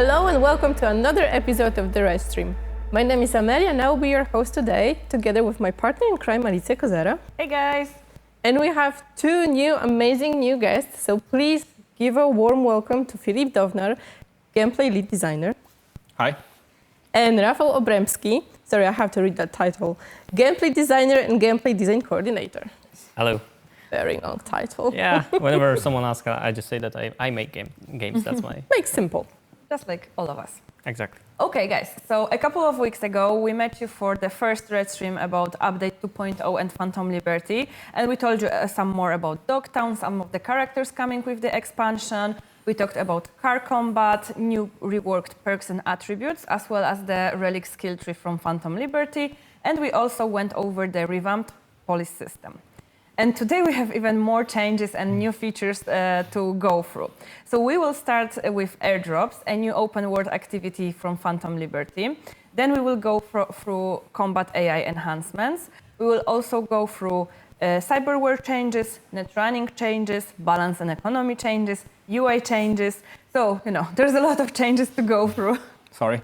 Hello and welcome to another episode of the REDstream. My name is Amelia and I will be your host today, together with my partner in crime, Alicia Kozera. Hey guys! And we have two amazing new guests, so please give a warm welcome to Filip Downer, gameplay lead designer. Hi. And Rafał Obremski, sorry I have to read that title, gameplay designer and gameplay design coordinator. Hello. Very long title. Yeah, whenever someone asks, I just say that I make games, that's my... Make simple. Just like all of us. Exactly. Okay guys, so a couple of weeks ago we met you for the first REDstream about Update 2.0 and Phantom Liberty, and we told you some more about Dogtown, some of the characters coming with the expansion. We talked about car combat, new reworked perks and attributes, as well as the relic skill tree from Phantom Liberty, and we also went over the revamped police system. And today we have even more changes and new features to go through. So we will start with airdrops, a new open world activity from Phantom Liberty. Then we will go through combat AI enhancements. We will also go through cyberware changes, netrunning changes, balance and economy changes, UI changes. So, there's a lot of changes to go through. Sorry.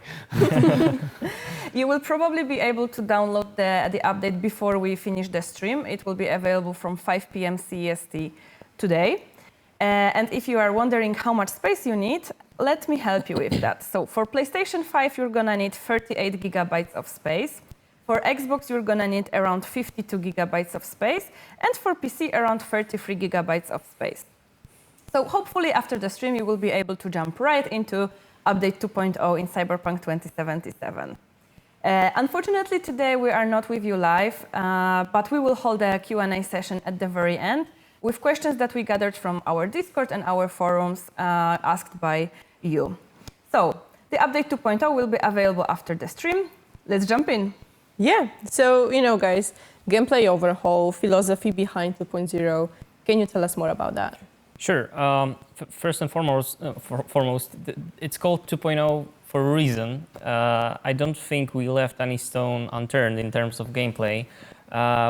You will probably be able to download the update before we finish the stream. It will be available from 5 p.m. CEST today. And if you are wondering how much space you need, let me help you with that. So for PlayStation 5, you're gonna need 38 gigabytes of space. For Xbox, you're gonna need around 52 gigabytes of space. And for PC, around 33 gigabytes of space. So hopefully after the stream, you will be able to jump right into Update 2.0 in Cyberpunk 2077. Unfortunately, today we are not with you live, but we will hold a Q&A session at the very end with questions that we gathered from our Discord and our forums asked by you. So, the Update 2.0 will be available after the stream. Let's jump in. Yeah, so, guys, gameplay overhaul, philosophy behind 2.0. Can you tell us more about that? Sure. First and foremost, it's called 2.0 for a reason. I don't think we left any stone unturned in terms of gameplay.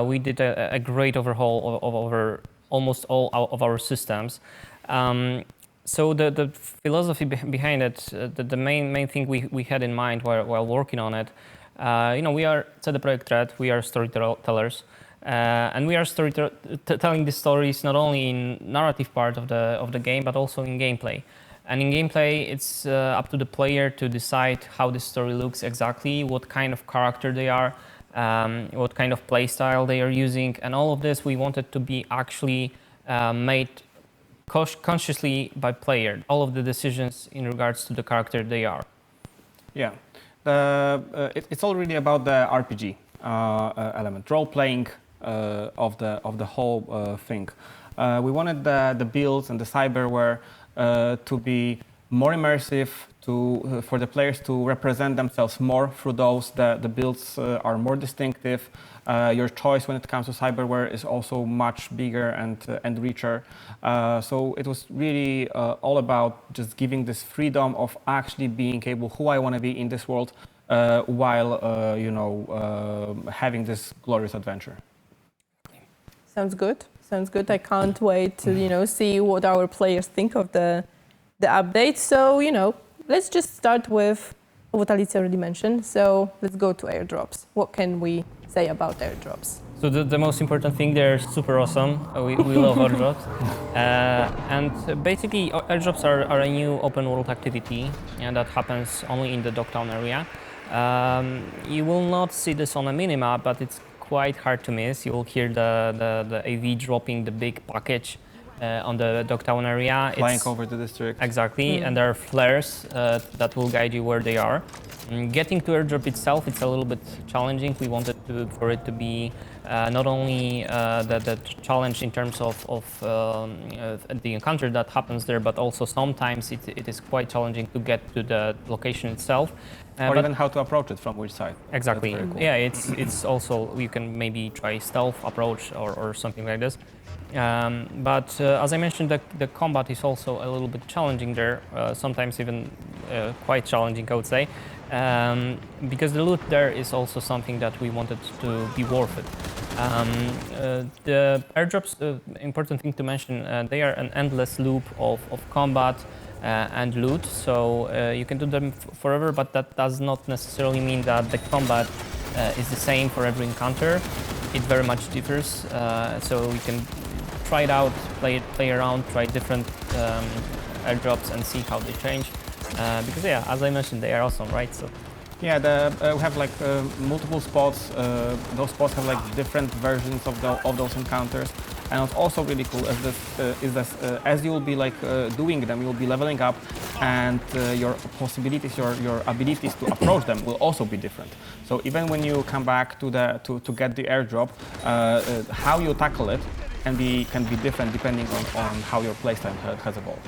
We did a great overhaul over almost all of our systems. So the philosophy behind it, the main thing we had in mind while working on it, we are CD Projekt Red, we are storytellers. And we are telling the stories not only in narrative part of the game, but also in gameplay. And in gameplay, it's up to the player to decide how the story looks exactly, what kind of character they are, what kind of play style they are using, and all of this we wanted to be actually made consciously by player. All of the decisions in regards to the character they are. Yeah, it's all really about the RPG element, role playing. Of the whole thing. We wanted the builds and the cyberware to be more immersive, for the players to represent themselves more through those. The builds are more distinctive. Your choice when it comes to cyberware is also much bigger and richer. So it was really all about just giving this freedom of actually being able who I want to be in this world while having this glorious adventure. Sounds good. Sounds good. I can't wait to, see what our players think of the update. So, let's just start with what Alicia already mentioned. So let's go to airdrops. What can we say about airdrops? So the most important thing, they're super awesome. We love airdrops. And basically, airdrops are a new open world activity, and that happens only in the Dogtown area. You will not see this on a minimap, but it's quite hard to miss. You will hear the AV dropping the big package on the Dogtown area. Flying over the district. Exactly, and there are flares that will guide you where they are. Getting to airdrop itself, it's a little bit challenging. We wanted for it to be not only the challenge in terms of the encounter that happens there, but also sometimes it is quite challenging to get to the location itself. Or even how to approach it, from which side. Exactly. Cool. Yeah, it's also, you can maybe try stealth approach or something like this. But as I mentioned, the combat is also a little bit challenging there, sometimes even quite challenging, I would say, because the loot there is also something that we wanted to be worth it. The airdrops, important thing to mention, they are an endless loop of combat and loot. So you can do them forever, but that does not necessarily mean that the combat is the same for every encounter. It very much differs. So you can try it out, play around, try different airdrops and see how they change. Because yeah, as I mentioned, they are awesome, right? So. Yeah, we have like multiple spots. Those spots have like different versions of those encounters, and what's also really cool is this as you will be like doing them, you will be leveling up, and your possibilities, your abilities to approach them will also be different. So even when you come back to get the airdrop, how you tackle it can be different depending on how your playstyle has evolved.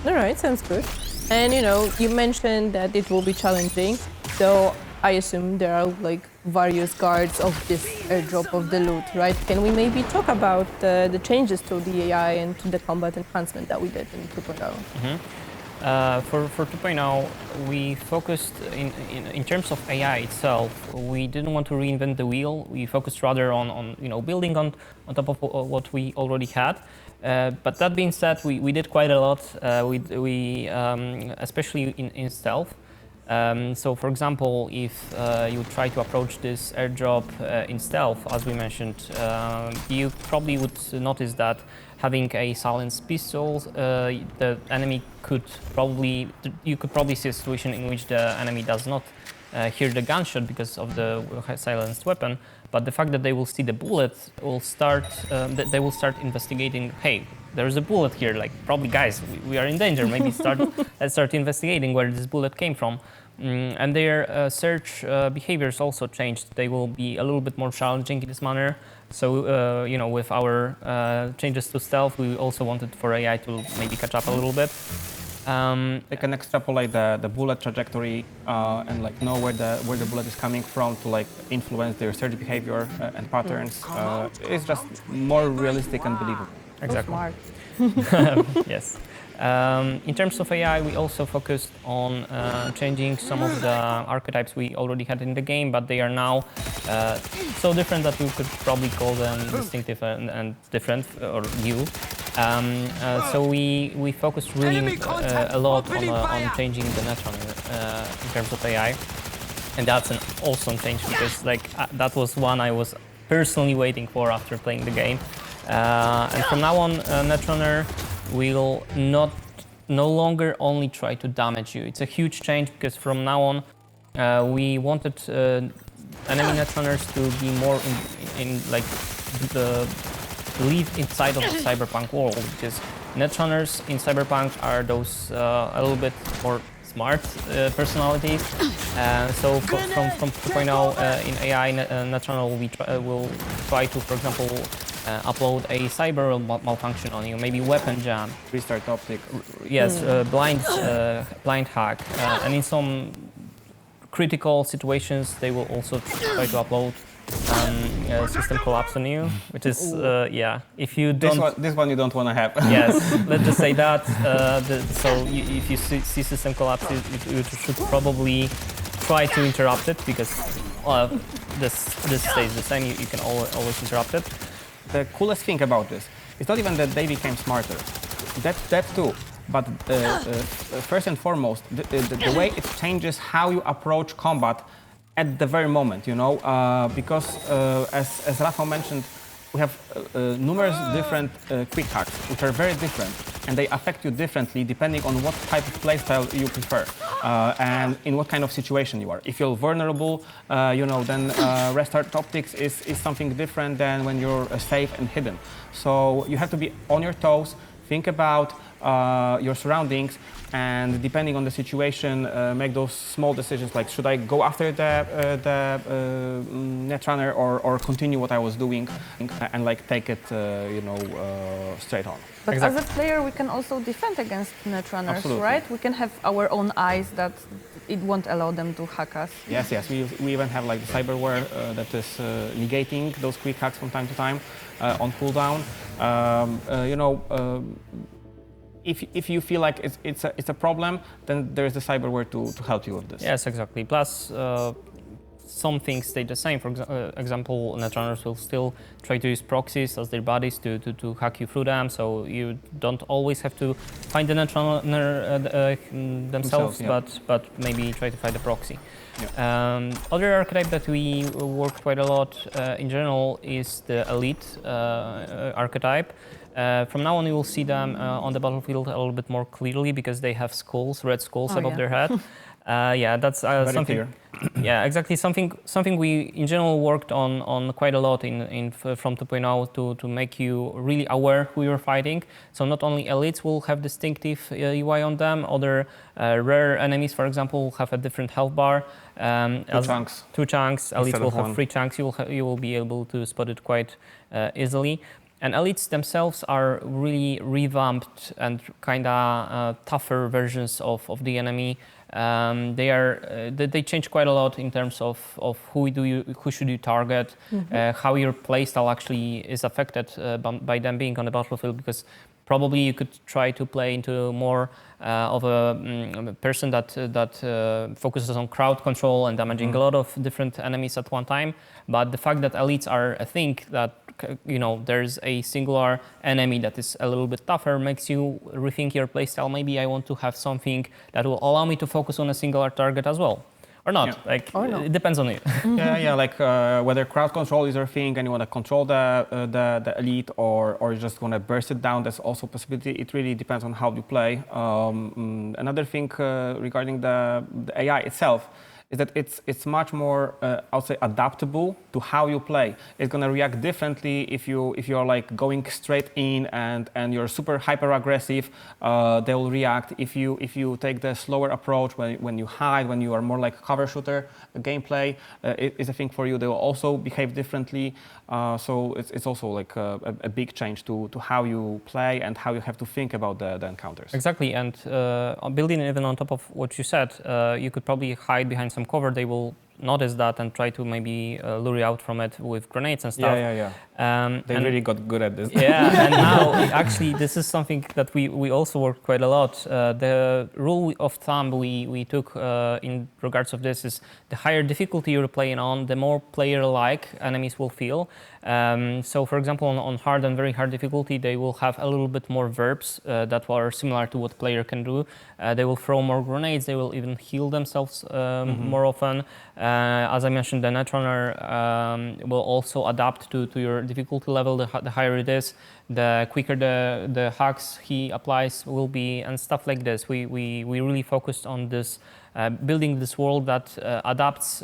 All right, sounds good. And you mentioned that it will be challenging. So I assume there are like various guards of this airdrop of the loot, right? Can we maybe talk about the changes to the AI and to the combat enhancement that we did in 2.0? Mm-hmm. For 2.0, we focused in terms of AI itself. We didn't want to reinvent the wheel. We focused rather on building on top of what we already had. But that being said, we did quite a lot. We especially in stealth. So, for example, if you try to approach this airdrop in stealth, as we mentioned, you probably would notice that having a silenced pistol, the enemy you could probably see a situation in which the enemy does not hear the gunshot because of the silenced weapon. But the fact that they will see the bullet will start. They will start investigating. Hey, there's a bullet here. Like, probably, guys, we are in danger. Maybe let's start investigating where this bullet came from. And their search behaviors also changed. They will be a little bit more challenging in this manner. So, with our changes to stealth, we also wanted for AI to maybe catch up a little bit. They can extrapolate the bullet trajectory and like know where the bullet is coming from to like influence their search behavior and patterns. It's just more realistic and believable. Exactly. Smart. Yes. In terms of AI, we also focused on changing some of the archetypes we already had in the game, but they are now so different that we could probably call them distinctive and different or new. So we focused really a lot on changing the netrunner in terms of AI, and that's an awesome change because that was one I was personally waiting for after playing the game. And from now on, netrunner will no longer only try to damage you. It's a huge change because from now on, we wanted enemy netrunners to be more in like live inside of the Cyberpunk world, because netrunners in Cyberpunk are those a little bit more smart personalities. So from 2.0 in AI, netrunner will try to, for example, upload a cyber malfunction on you, maybe weapon jam, Restart optic. yes, blind hack, and in some critical situations they will also try to upload system collapse on you, which is yeah. If you don't, this one you don't want to have. yes, let's just say that. If you see system collapse, you should probably try to interrupt it because this stays the same. You can always interrupt it. The coolest thing about this is not even that they became smarter. That too. But first and foremost, the way it changes how you approach combat at the very moment, because as Rafał mentioned, we have numerous different quick hacks, which are very different, and they affect you differently depending on what type of playstyle you prefer and in what kind of situation you are. If you're vulnerable, then restart optics is something different than when you're safe and hidden. So you have to be on your toes, think about your surroundings, and depending on the situation, make those small decisions like, should I go after the netrunner or continue what I was doing and like take it, straight on. But Exactly. as a player, we can also defend against netrunners, Absolutely. right? We can have our own eyes that it won't allow them to hack us. Yes. We even have like the cyberware that is negating those quick hacks from time to time on cooldown. If you feel like it's a problem, then there is the cyberware to help you with this. Yes, exactly. Plus, some things stay the same. For example, netrunners will still try to use proxies as their bodies to hack you through them, so you don't always have to find the netrunner themselves, yeah. but maybe try to find a proxy. Yeah. Other archetype that we work quite a lot in general is the elite archetype. From now on, you will see them on the battlefield a little bit more clearly because they have skulls, red skulls above their head. Yeah, that's something. Clear. Yeah, exactly. Something we in general worked on quite a lot from 2.0 to make you really aware who you're fighting. So not only elites will have distinctive UI on them, other rare enemies, for example, will have a different health bar. Two chunks. Elites will have 3 chunks. You will be able to spot it quite easily. And elites themselves are really revamped and kind of tougher versions of the enemy. They change quite a lot in terms of who should you target, how your playstyle actually is affected by them being on the battlefield, because probably you could try to play into more of a person that focuses on crowd control and damaging a lot of different enemies at one time. But the fact that elites are a thing that there's a singular enemy that is a little bit tougher makes you rethink your playstyle. Maybe I want to have something that will allow me to focus on a singular target as well. Or not, It depends on you. Like whether crowd control is your thing and you want to control the elite or you just want to burst it down, that's also a possibility. It really depends on how you play. Another thing regarding the AI itself is that it's much more, I would say, adaptable to how you play. It's going to react differently if you're like going straight in and you're super hyper aggressive. They will react. If you take the slower approach when you hide, when you are more like cover shooter gameplay, is a thing for you. They will also behave differently. So it's also like a big change to how you play and how you have to think about the encounters. Exactly, and building even on top of what you said, you could probably hide behind some cover. They will notice that and try to maybe lure you out from it with grenades and stuff. They really got good at this. Yeah, and now actually this is something that we also work quite a lot. The rule of thumb we took in regards of this is the higher difficulty you're playing on, the more player-like enemies will feel. So for example, on hard and very hard difficulty, they will have a little bit more verbs that are similar to what player can do. They will throw more grenades, they will even heal themselves more often. As I mentioned, the Netrunner will also adapt to your difficulty level. The higher it is, the quicker the hacks he applies will be, and stuff like this. We really focused on this, building this world that adapts.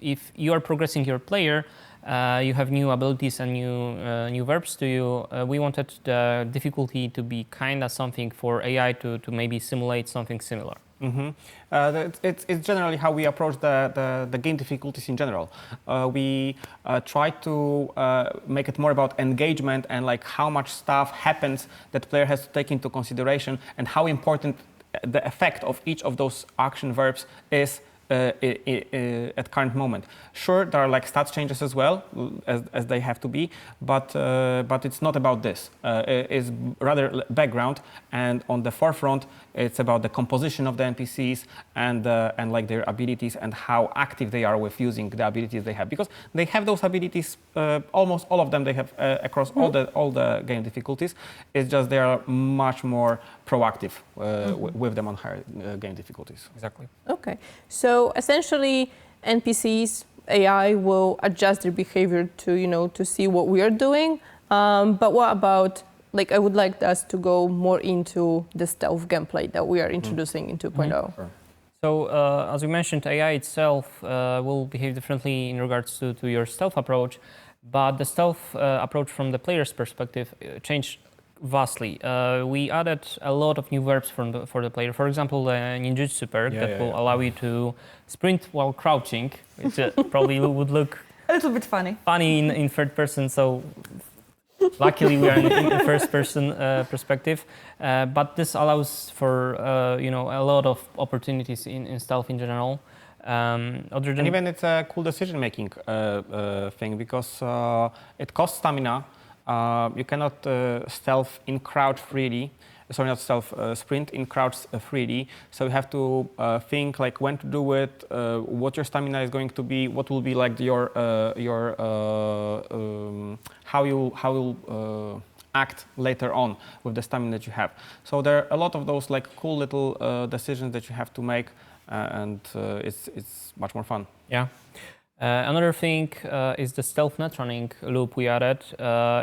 If you are progressing your player, you have new abilities and new verbs to you. We wanted the difficulty to be kind of something for AI to maybe simulate something similar. It's generally how we approach the game difficulties in general. We try to make it more about engagement and like how much stuff happens that player has to take into consideration and how important the effect of each of those action verbs is at current moment. Sure, there are like stats changes as well, as they have to be, but it's not about this. It's rather background, and on the forefront, it's about the composition of the NPCs and like their abilities and how active they are with using the abilities they have, because they have those abilities. Almost all of them they have across all the game difficulties. It's just they are much more proactive with them on higher game difficulties. Exactly. Okay, so essentially NPCs, AI will adjust their behavior to see what we are doing. But what about, like, I would like us to go more into the stealth gameplay that we are introducing in 2.0. Sure. So as we mentioned, AI itself will behave differently in regards to your stealth approach, but the stealth approach from the player's perspective changed vastly. We added a lot of new verbs for the player. For example, the ninjutsu perk that will allow you to sprint while crouching, which probably would look a little bit funny in third person. So luckily we are in first person perspective. But this allows for a lot of opportunities in stealth in general. And even it's a cool decision making thing, because it costs stamina. You cannot stealth in crouch freely. sorry, not stealth, sprint in crouch 3D. So you have to think like when to do it, what your stamina is going to be, what will be like your how you'll act later on with the stamina that you have. So there are a lot of those like cool little decisions that you have to make, and it's much more fun. Yeah. Another thing is the stealth netrunning loop we added.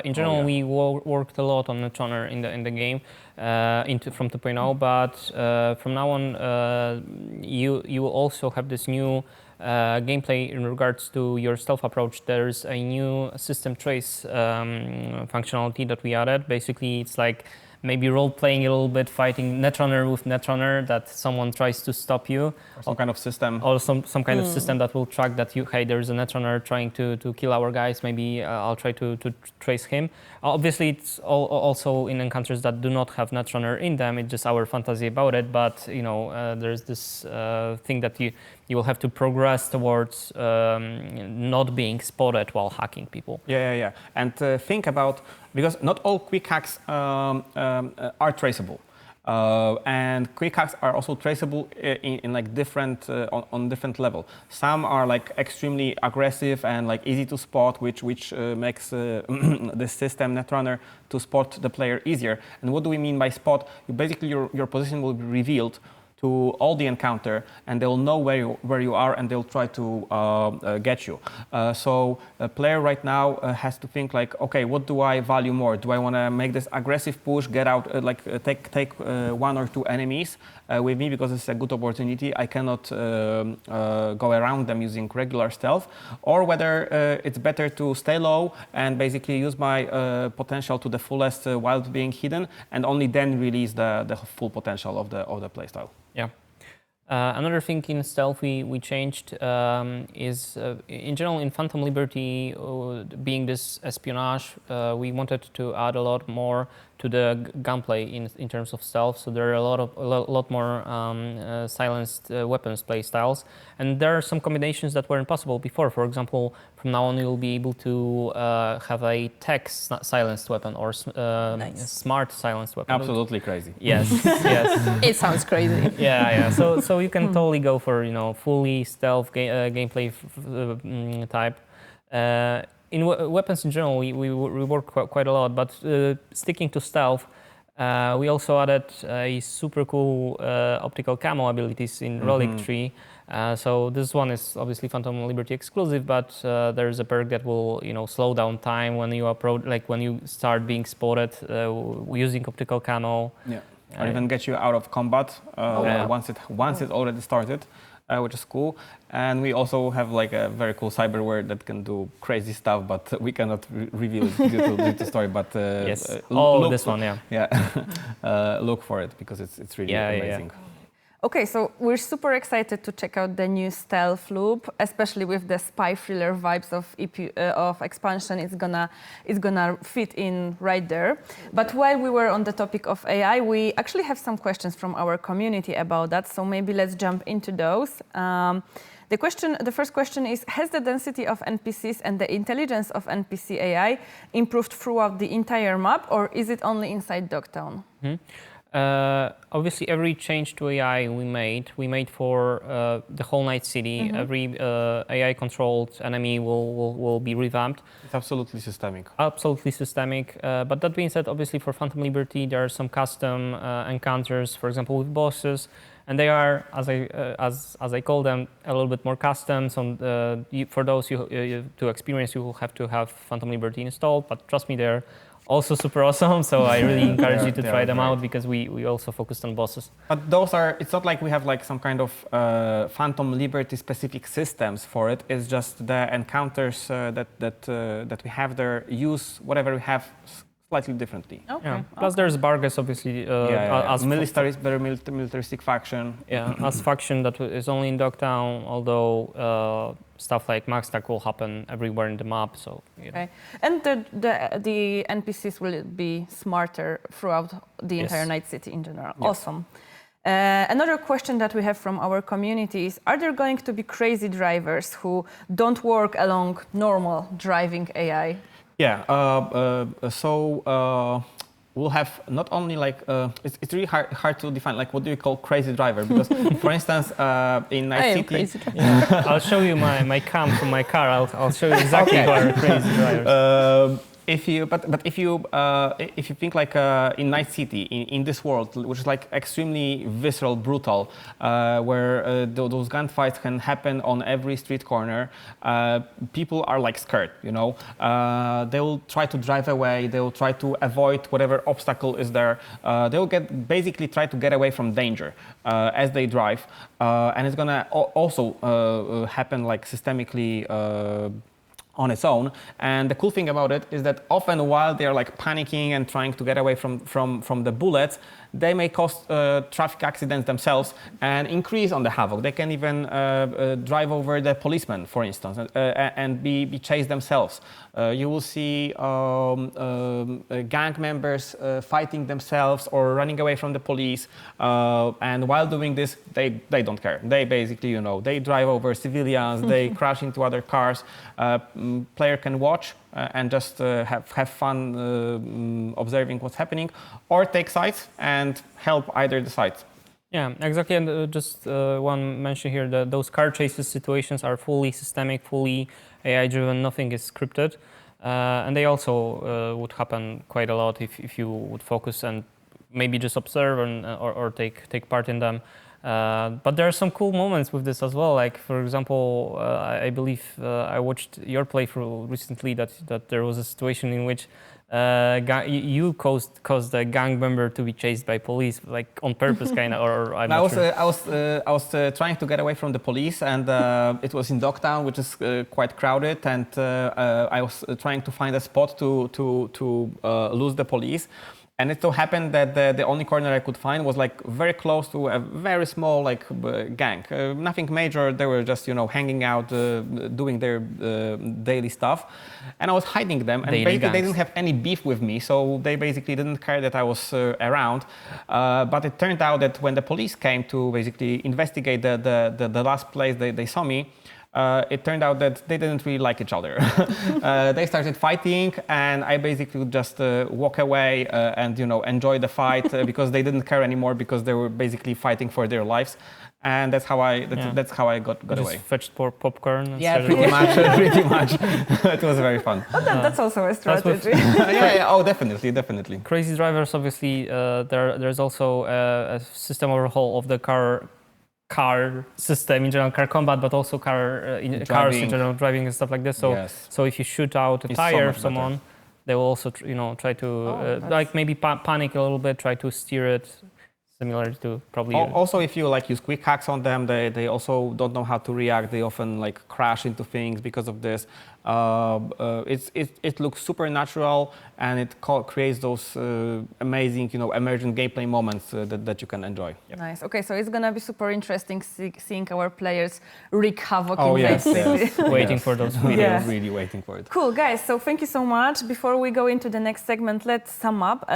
In general, we worked a lot on netrunner in the game from 2.0, but from now on, you will also have this new gameplay in regards to your stealth approach. There's a new system trace functionality that we added. Basically, it's like maybe role-playing a little bit, fighting netrunner with netrunner, that someone tries to stop you. Or some kind of system. Or some kind of system that will track that hey, there's a netrunner trying to kill our guys, maybe I'll try to trace him. Obviously, it's also in encounters that do not have netrunner in them, it's just our fantasy about it, but you know, there's this thing that you will have to progress towards not being spotted while hacking people. Yeah. And think about, because not all quick hacks are traceable. And quick hacks are also traceable in like different on different level. Some are like extremely aggressive and like easy to spot, which makes the system netrunner to spot the player easier. And what do we mean by spot? Basically, your position will be revealed to all the encounter, and they'll know where you are, and they'll try to get you. So a player right now has to think like, okay, what do I value more? Do I want to make this aggressive push, get out, take one or two enemies with me because it's a good opportunity? I cannot go around them using regular stealth, or whether it's better to stay low and basically use my potential to the fullest while being hidden, and only then release the full potential of the playstyle. Yeah. Another thing in stealth we changed is, in general, in Phantom Liberty, being this espionage, we wanted to add a lot more to the gunplay in terms of stealth. So there are a lot more silenced weapons play styles, and there are some combinations that weren't possible before. For example, from now on you'll be able to have a tech silenced weapon or smart silenced weapon. Absolutely crazy. Yes, yes. It sounds crazy. Yeah. So you can totally go for fully stealth gameplay type. In weapons in general, we work quite a lot, but sticking to stealth, we also added a super cool optical camo abilities in Relic Tree. So this one is obviously Phantom Liberty exclusive, but there's a perk that will slow down time when you approach, like when you start being spotted using optical camo. Yeah, or even get you out of combat once it already started. Which is cool. And we also have like a very cool cyberware that can do crazy stuff, but we cannot reveal it due to story. But yes, this one, look for it because it's really amazing. Yeah. Okay, so we're super excited to check out the new stealth loop, especially with the spy thriller vibes of expansion. It's gonna fit in right there. But while we were on the topic of AI, we actually have some questions from our community about that. So maybe let's jump into those. The first question is: has the density of NPCs and the intelligence of NPC AI improved throughout the entire map, or is it only inside Dogtown? Obviously, every change to AI we made for the whole Night City. Every AI-controlled enemy will be revamped. It's absolutely systemic. Absolutely systemic. But that being said, obviously for Phantom Liberty, there are some custom encounters, for example, with bosses, and they are, as I call them, a little bit more custom. So for those to experience, you will have to have Phantom Liberty installed. But trust me, they're also super awesome, so I really encourage you to try them out, because we also focused on bosses. But it's not like we have like some kind of Phantom Liberty specific systems for it. It's just the encounters that we have there use whatever we have slightly differently. Okay. Yeah. Plus there's Bargus, obviously, as militaristic faction. Yeah, as faction that is only in Dogtown, although stuff like Maxstack will happen everywhere in the map. So okay. And the NPCs will be smarter throughout the entire Night City in general. Yes. Awesome. Another question that we have from our community is: are there going to be crazy drivers who don't work along normal driving AI? Yeah. So we'll have not only like it's really hard to define like what do you call crazy driver, because for instance in Night City, Crazy driver. Yeah. I'll show you my cam from my car. I'll show you exactly Okay. who are crazy drivers. if you think like in Night City, in this world, which is like extremely visceral, brutal, where those gunfights can happen on every street corner, people are like scared, you know. They will try to drive away. They will try to avoid whatever obstacle is there. They will basically try to get away from danger as they drive, and it's gonna also happen like systemically. On its own. And the cool thing about it is that often while they're like panicking and trying to get away from the bullets, they may cause traffic accidents themselves and increase on the havoc. They can even drive over the policeman, for instance, and be chased themselves. You will see gang members fighting themselves or running away from the police. And while doing this, they don't care. They basically, you know, they drive over civilians, they crash into other cars. Player can watch and just have fun observing what's happening, or take sides and help either the sides. Yeah, exactly. And just one mention here that those car chases situations are fully systemic, fully AI-driven. Nothing is scripted, and they also would happen quite a lot if you would focus and maybe just observe or take part in them. But there are some cool moments with this as well. Like, for example, I believe I watched your playthrough recently that there was a situation in which you caused a gang member to be chased by police, like on purpose, kind of, or I'm not sure. I was trying to get away from the police, and it was in Dogtown, which is quite crowded, and I was trying to find a spot to lose the police. And it so happened that the only corner I could find was like very close to a very small like gang. Nothing major. They were just, you know, hanging out, doing their daily stuff. And I was hiding them. And basically they didn't have any beef with me. So they basically didn't care that I was around. But it turned out that when the police came to basically investigate the last place they saw me, it turned out that they didn't really like each other. They started fighting, and I basically would just walk away and, you know, enjoy the fight because they didn't care anymore, because they were basically fighting for their lives. And that's how I got away. Just fetched popcorn. And Pretty much. It was very fun. Oh, that's also a strategy. Oh, definitely. Crazy drivers, obviously. There's also a system overhaul of the car system in general, car combat, but also cars in general, driving and stuff like this. So, so if you shoot out a tire of someone, they will also try to like maybe panic a little bit, try to steer it, similar to probably. Also, if you like use quick hacks on them, they also don't know how to react. They often like crash into things because of this. It looks supernatural, and it creates those amazing, emergent gameplay moments that you can enjoy. Yep. Nice. Okay, so it's gonna be super interesting seeing our players wreak havoc in Night City. Waiting for those videos. Yeah. Really waiting for it. Cool, guys. So thank you so much. Before we go into the next segment, let's sum up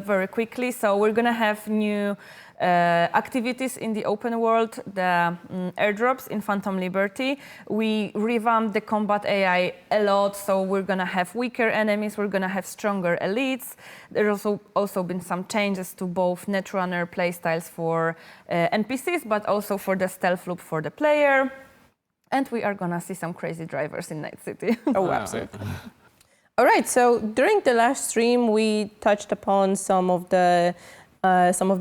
very quickly. So we're gonna have new activities in the open world, the airdrops in Phantom Liberty. We revamped the combat AI a lot, so we're gonna have weaker enemies, we're gonna have stronger elites. There's also been some changes to both Netrunner playstyles for NPCs, but also for the stealth loop for the player. And we are gonna see some crazy drivers in Night City. Oh, absolutely. All right, so during the last stream, we touched upon some of the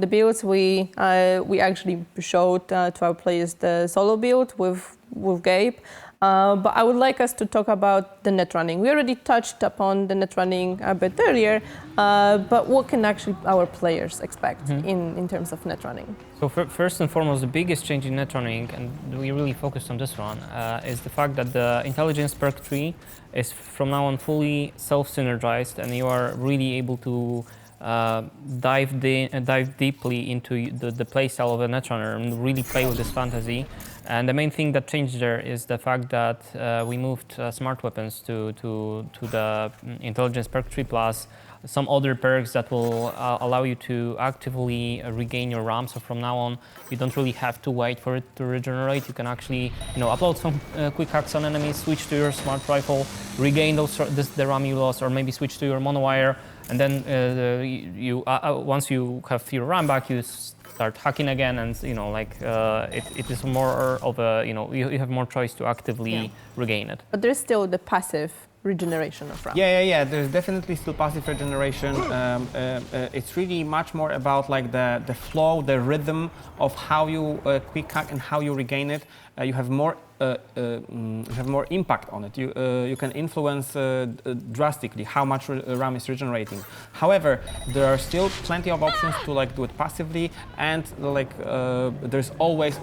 builds. We actually showed to our players the solo build with Gabe, but I would like us to talk about the net running. We already touched upon the net running a bit earlier, but what can actually our players expect in terms of net running? So first and foremost, the biggest change in net running, and we really focused on this one, is the fact that the intelligence perk tree is from now on fully self-synergized, and you are really able to dive deeply into the playstyle of a Netrunner and really play with this fantasy. And the main thing that changed there is the fact that we moved smart weapons to the intelligence perk tree, plus some other perks that will allow you to actively regain your RAM. So from now on, you don't really have to wait for it to regenerate. You can actually, upload some quick hacks on enemies, switch to your smart rifle, regain the RAM you lost, or maybe switch to your monowire, And then once you have your run back, you start hacking again, and it is more of a you have more choice to actively regain it. But there's still the passive regeneration of RAM. Yeah. There's definitely still passive regeneration. It's really much more about like the flow, the rhythm of how you quick hack and how you regain it. You have more impact on it. You can influence drastically how much RAM is regenerating. However, there are still plenty of options to like do it passively, and there's always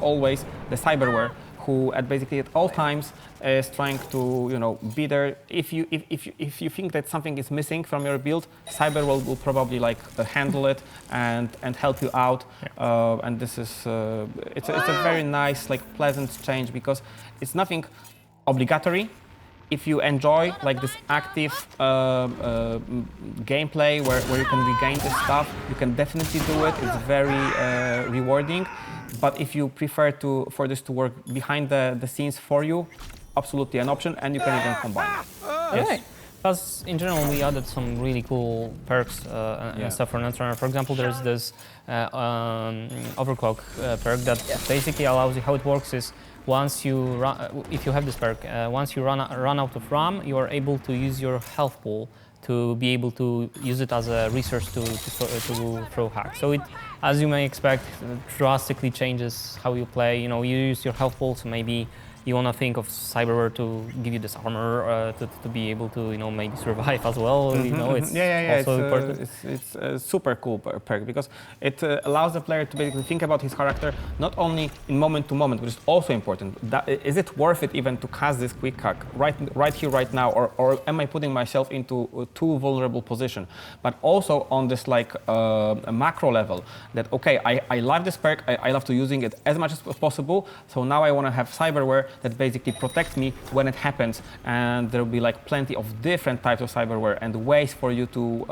the cyberware, who basically at all times is trying to be there. If you think that something is missing from your build, Cyberware will probably handle it and help you out. And this is it's a very nice pleasant change, because it's nothing obligatory. If you enjoy this active gameplay where you can regain this stuff, you can definitely do it. It's very rewarding. But if you prefer for this to work behind the scenes for you, absolutely an option, and you can even combine it. Yes. Right. Plus, in general, we added some really cool perks and stuff for Netrunner. For example, there's this overclock perk that basically allows you. How it works is, once you if you have this perk, once you run out of RAM, you are able to use your health pool to be able to use it as a resource to throw hacks. So it, as you may expect, drastically changes how you play. You use your health pool, so maybe you want to think of Cyberware to give you this armor to be able to maybe survive as well. It's also important. It's a super cool perk, because it allows the player to basically think about his character not only in moment to moment, which is also important. Is it worth it even to cast this quick hack right here, right now, or am I putting myself into a too vulnerable position? But also on this a macro level, that okay, I love this perk, I love to using it as much as possible. So now I want to have Cyberware that basically protects me when it happens, and there will be plenty of different types of cyberware and ways for you to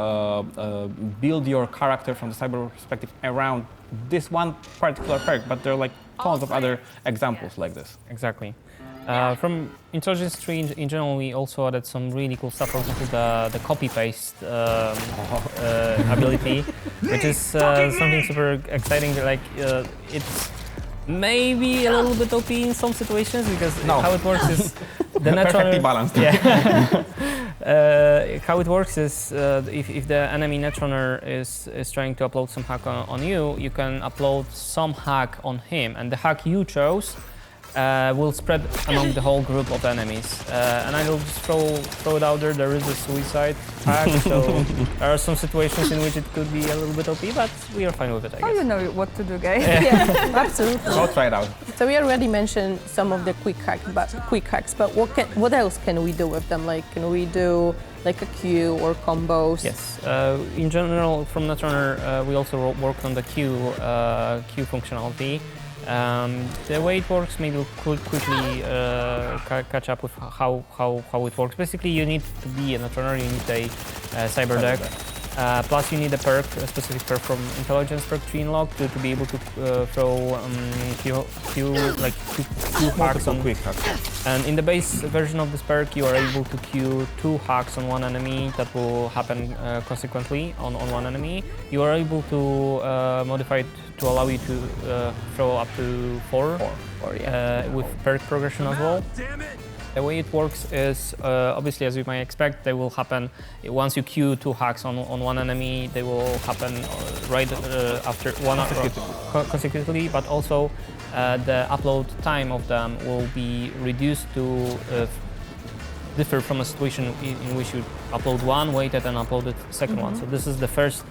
build your character from the cyberware perspective around this one particular perk. But there are tons of other examples like this. Exactly. From Intelligence Tree in general, we also added some really cool stuff. For example, the copy-paste ability, which is something super exciting. It's maybe a little bit OP in some situations, because how it works is the perfectly balanced. How it works is if the enemy Netrunner is trying to upload some hack on you, you can upload some hack on him, and the hack you chose will spread among the whole group of enemies. And I will just throw it out there. There is a suicide hack, so there are some situations in which it could be a little bit OP, but we are fine with it, I guess. Oh, you know what to do, guys. Yeah, absolutely. Go try it out. So we already mentioned some of the quick hacks, but what else can we do with them? Can we do a queue or combos? Yes. In general, from Netrunner, we also worked on the queue functionality. The way it works, maybe we'll quickly catch up with how it works. Basically, you need to be a Netrunner, you need a cyber deck, plus you need a specific perk from Intelligence perk tree log to be able to throw few hacks on quick hacks. And in the base version of this perk, you are able to queue 2 hacks on one enemy that will happen consequently on one enemy. You are able to modify it to allow you to throw up to 4 with perk progression as well. The way it works is, obviously, as you might expect, they will happen once you queue 2 hacks on one enemy. They will happen right after one consecutively, but also the upload time of them will be reduced to differ from a situation in which you upload one, waited, and uploaded the second one. So this is the first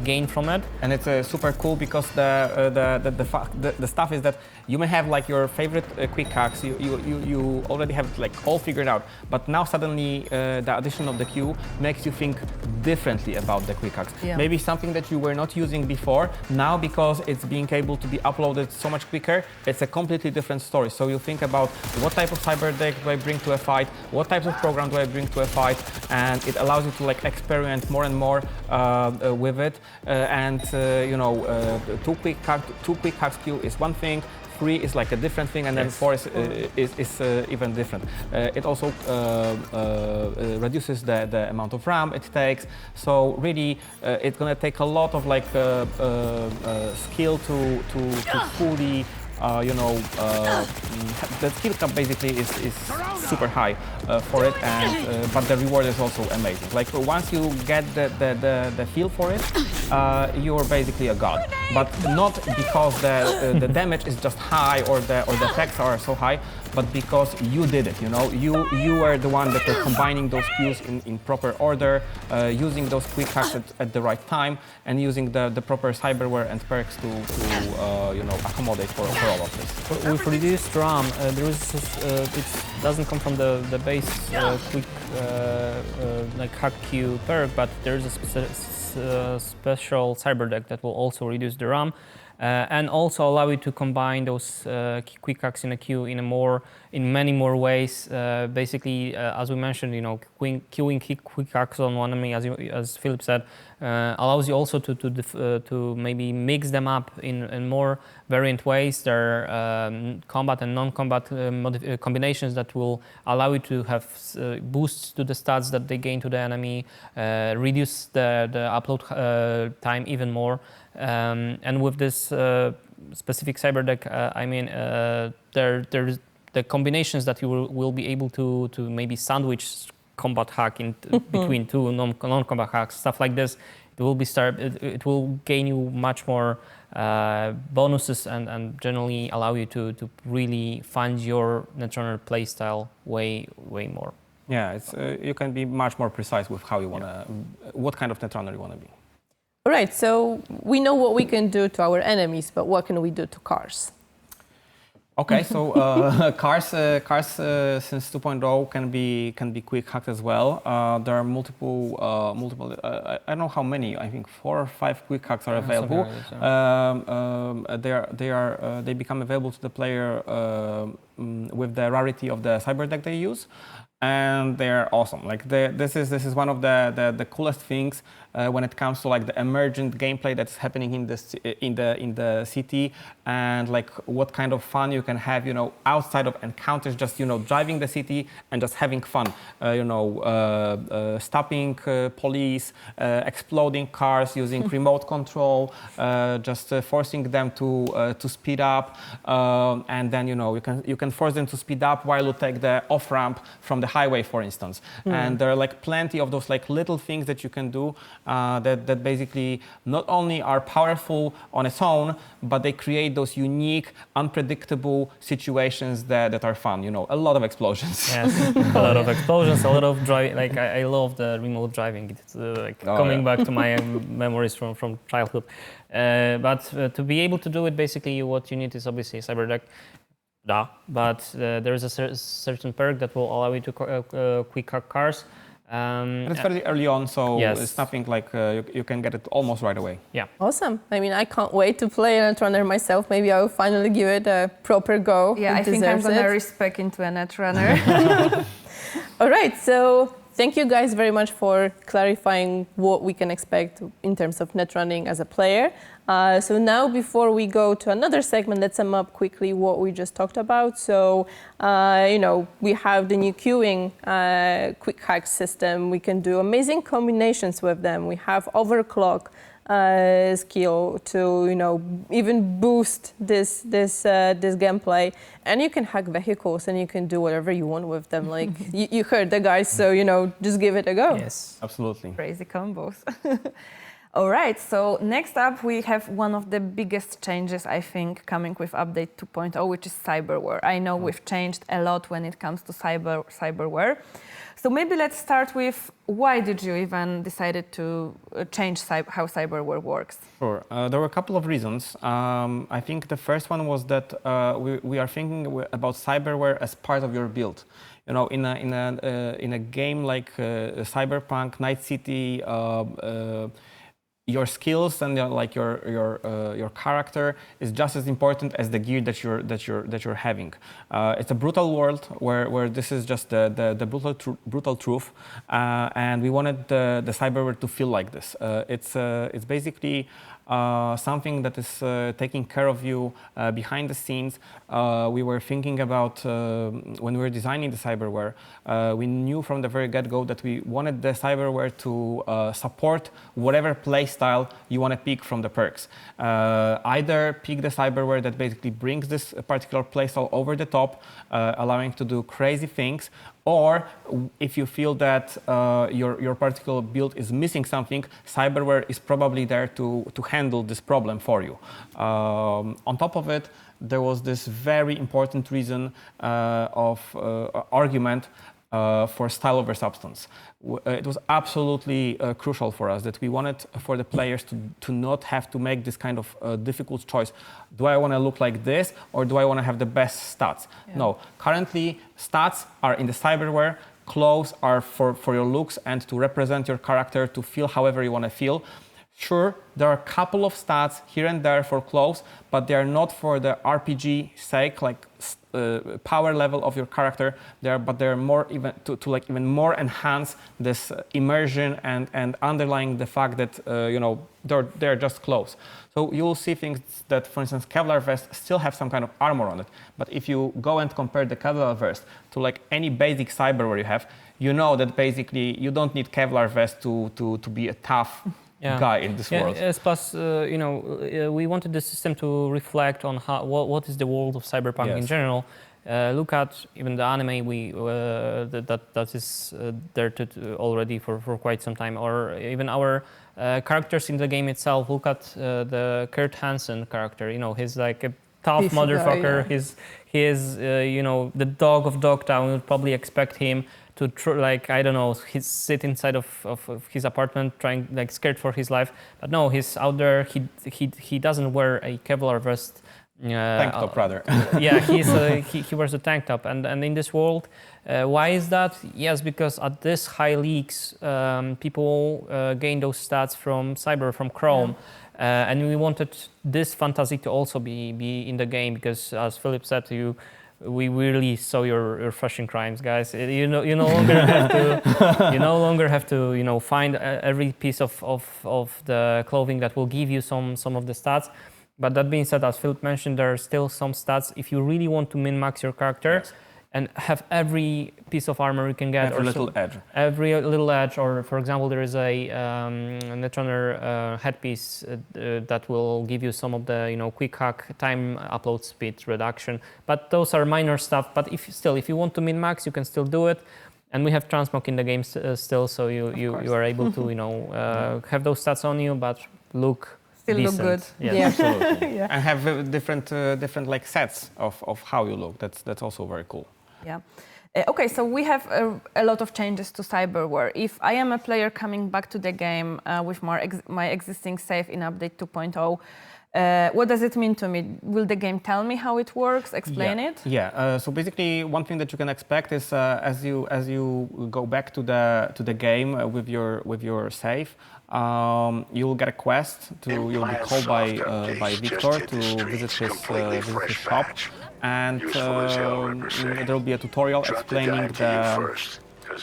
gain from it. And it's super cool, because the stuff is that you may have your favorite quick hacks, you already have it all figured out, but now suddenly the addition of the queue makes you think differently about the quick hacks. Yeah. Maybe something that you were not using before, now because it's being able to be uploaded so much quicker, it's a completely different story. So you think about what type of cyber deck do I bring to a fight, what types of program do I bring to a fight, and it allows you to experiment more and more with it. Two quick hacks queue is one thing, 3 is like a different thing, and then 4 is even different. It also reduces the amount of RAM it takes. So really, it's gonna take a lot of like skill to fully. The skill cap basically is super high for it, and but the reward is also amazing. Like once you get the feel for it, you're basically a god. But not because the damage is just high or the effects are so high, but because you did it. You were the one that were combining those skills in proper order, using those quick hacks at the right time, and using the proper cyberware and perks to accommodate for all of this. With reduced RAM, it doesn't come from the base quick like hack Q perk, but there's a special cyber deck that will also reduce the RAM. And also allow you to combine those quick hacks in a queue in many more ways. Basically, as we mentioned, queuing quick hacks on one enemy, as Philip said, allows you also to maybe mix them up in more variant ways. There are combat and non-combat combinations that will allow you to have boosts to the stats that they gain to the enemy, reduce the upload time even more. And with this specific cyber deck, there's the combinations that you will be able to maybe sandwich combat hack in between two non-combat hacks, stuff like this. It will gain you much more bonuses and generally allow you to really find your Netrunner playstyle way more. Yeah, it's you can be much more precise with how you wanna, what kind of Netrunner you wanna be. All right, so we know what we can do to our enemies, but what can we do to cars? Okay, so cars since 2.0 can be quick hacked as well. There are multiple. I don't know how many. I think 4 or 5 quick hacks are available. They become available to the player with the rarity of the cyber deck they use. And they're awesome. Like this is one of the coolest things when it comes to like the emergent gameplay that's happening in the city, and like what kind of fun you can have, outside of encounters, just driving the city and just having fun, stopping police, exploding cars using remote control, just forcing them to speed up, and then you can force them to speed up while you take the off ramp from the highway, for instance. And there are like plenty of those like little things that you can do that basically not only are powerful on its own, but they create those unique, unpredictable situations that are fun. A lot of explosions. Yes, a lot of explosions, a lot of driving. Like I love the remote driving. It's coming back to my memories from childhood. But to be able to do it, basically what you need is obviously a cyber deck. But there is a certain perk that will allow you to quick hack cars. And it's very early on, so it's nothing like you can get it almost right away. Yeah. Awesome. I can't wait to play a Netrunner myself. Maybe I will finally give it a proper go. Yeah, I think I'm going to respec into a Netrunner. All right, so thank you guys very much for clarifying what we can expect in terms of Netrunning as a player. So now, before we go to another segment, let's sum up quickly what we just talked about. So, we have the new queuing quick hack system. We can do amazing combinations with them. We have overclock skill to, even boost this gameplay. And you can hack vehicles and you can do whatever you want with them. Like you heard the guys, so just give it a go. Yes, absolutely. Crazy combos. All right, so next up we have one of the biggest changes, I think, coming with update 2.0, which is Cyberware. I know we've changed a lot when it comes to Cyberware. So maybe let's start with why did you even decided to change how Cyberware works? Sure, there were a couple of reasons. I think the first one was that we are thinking about Cyberware as part of your build. In a game like Cyberpunk, Night City, your skills and your character is just as important as the gear that you're having. It's a brutal world where this is just the brutal truth, and we wanted the Cyberware to feel like this. It's basically something that is taking care of you behind the scenes. We were thinking about, when we were designing the cyberware, we knew from the very get-go that we wanted the cyberware to support whatever playstyle you want to pick from the perks. Either pick the cyberware that basically brings this particular playstyle over the top, allowing to do crazy things, or if you feel that your particular build is missing something, cyberware is probably there to handle this problem for you. On top of it, there was this very important reason argument for style over substance. It was absolutely crucial for us that we wanted for the players to not have to make this kind of difficult choice. Do I want to look like this, or do I want to have the best stats? Yeah. No, currently stats are in the cyberware, clothes are for your looks and to represent your character, to feel however you want to feel. Sure, there are a couple of stats here and there for clothes, but they are not for the RPG sake, like power level of your character. But they're more even to like even more enhance this immersion and underlying the fact that they're just clothes. So you will see things that, for instance, Kevlar vest still have some kind of armor on it. But if you go and compare the Kevlar vest to like any basic cyberware you have, you know that basically you don't need Kevlar vest to be a tough guy in this world. Yes, plus, we wanted the system to reflect on what is the world of Cyberpunk in general. Look at even the anime that is there already for quite some time, or even our characters in the game itself. Look at the Kurt Hansen character. He's like a tough motherfucker. He is the dog of Dogtown. You'd probably expect him to sit inside of his apartment, trying scared for his life. But no, he's out there. He doesn't wear a Kevlar vest. Tank top rather. Yeah, he wears a tank top. And in this world, why is that? Yes, because at this high leaks, people gain those stats from Chrome. And we wanted this fantasy to also be in the game, because as Philip said to you, we really saw your fashion crimes, guys. You no longer have to find every piece of the clothing that will give you some of the stats. But that being said, as Philip mentioned, there are still some stats if you really want to min-max your character and have every piece of armor you can get. Every little edge. Or for example, there is a Netrunner headpiece that will give you some of the quick hack time upload speed reduction. But those are minor stuff. But if you want to min-max, you can still do it. And we have transmog in the game still, so you are able to have those stats on you, but look decent. Look good. Yeah, absolutely. And have different like sets of how you look. That's also very cool. Yeah. Okay, so we have a lot of changes to cyberware. If I am a player coming back to the game with my existing save in update 2.0, what does it mean to me? Will the game tell me how it works? Explain it? Yeah. So basically, one thing that you can expect is as you go back to the game with your save, you'll get a quest. You'll be called by Victor to visit his shop. And there will be a tutorial explaining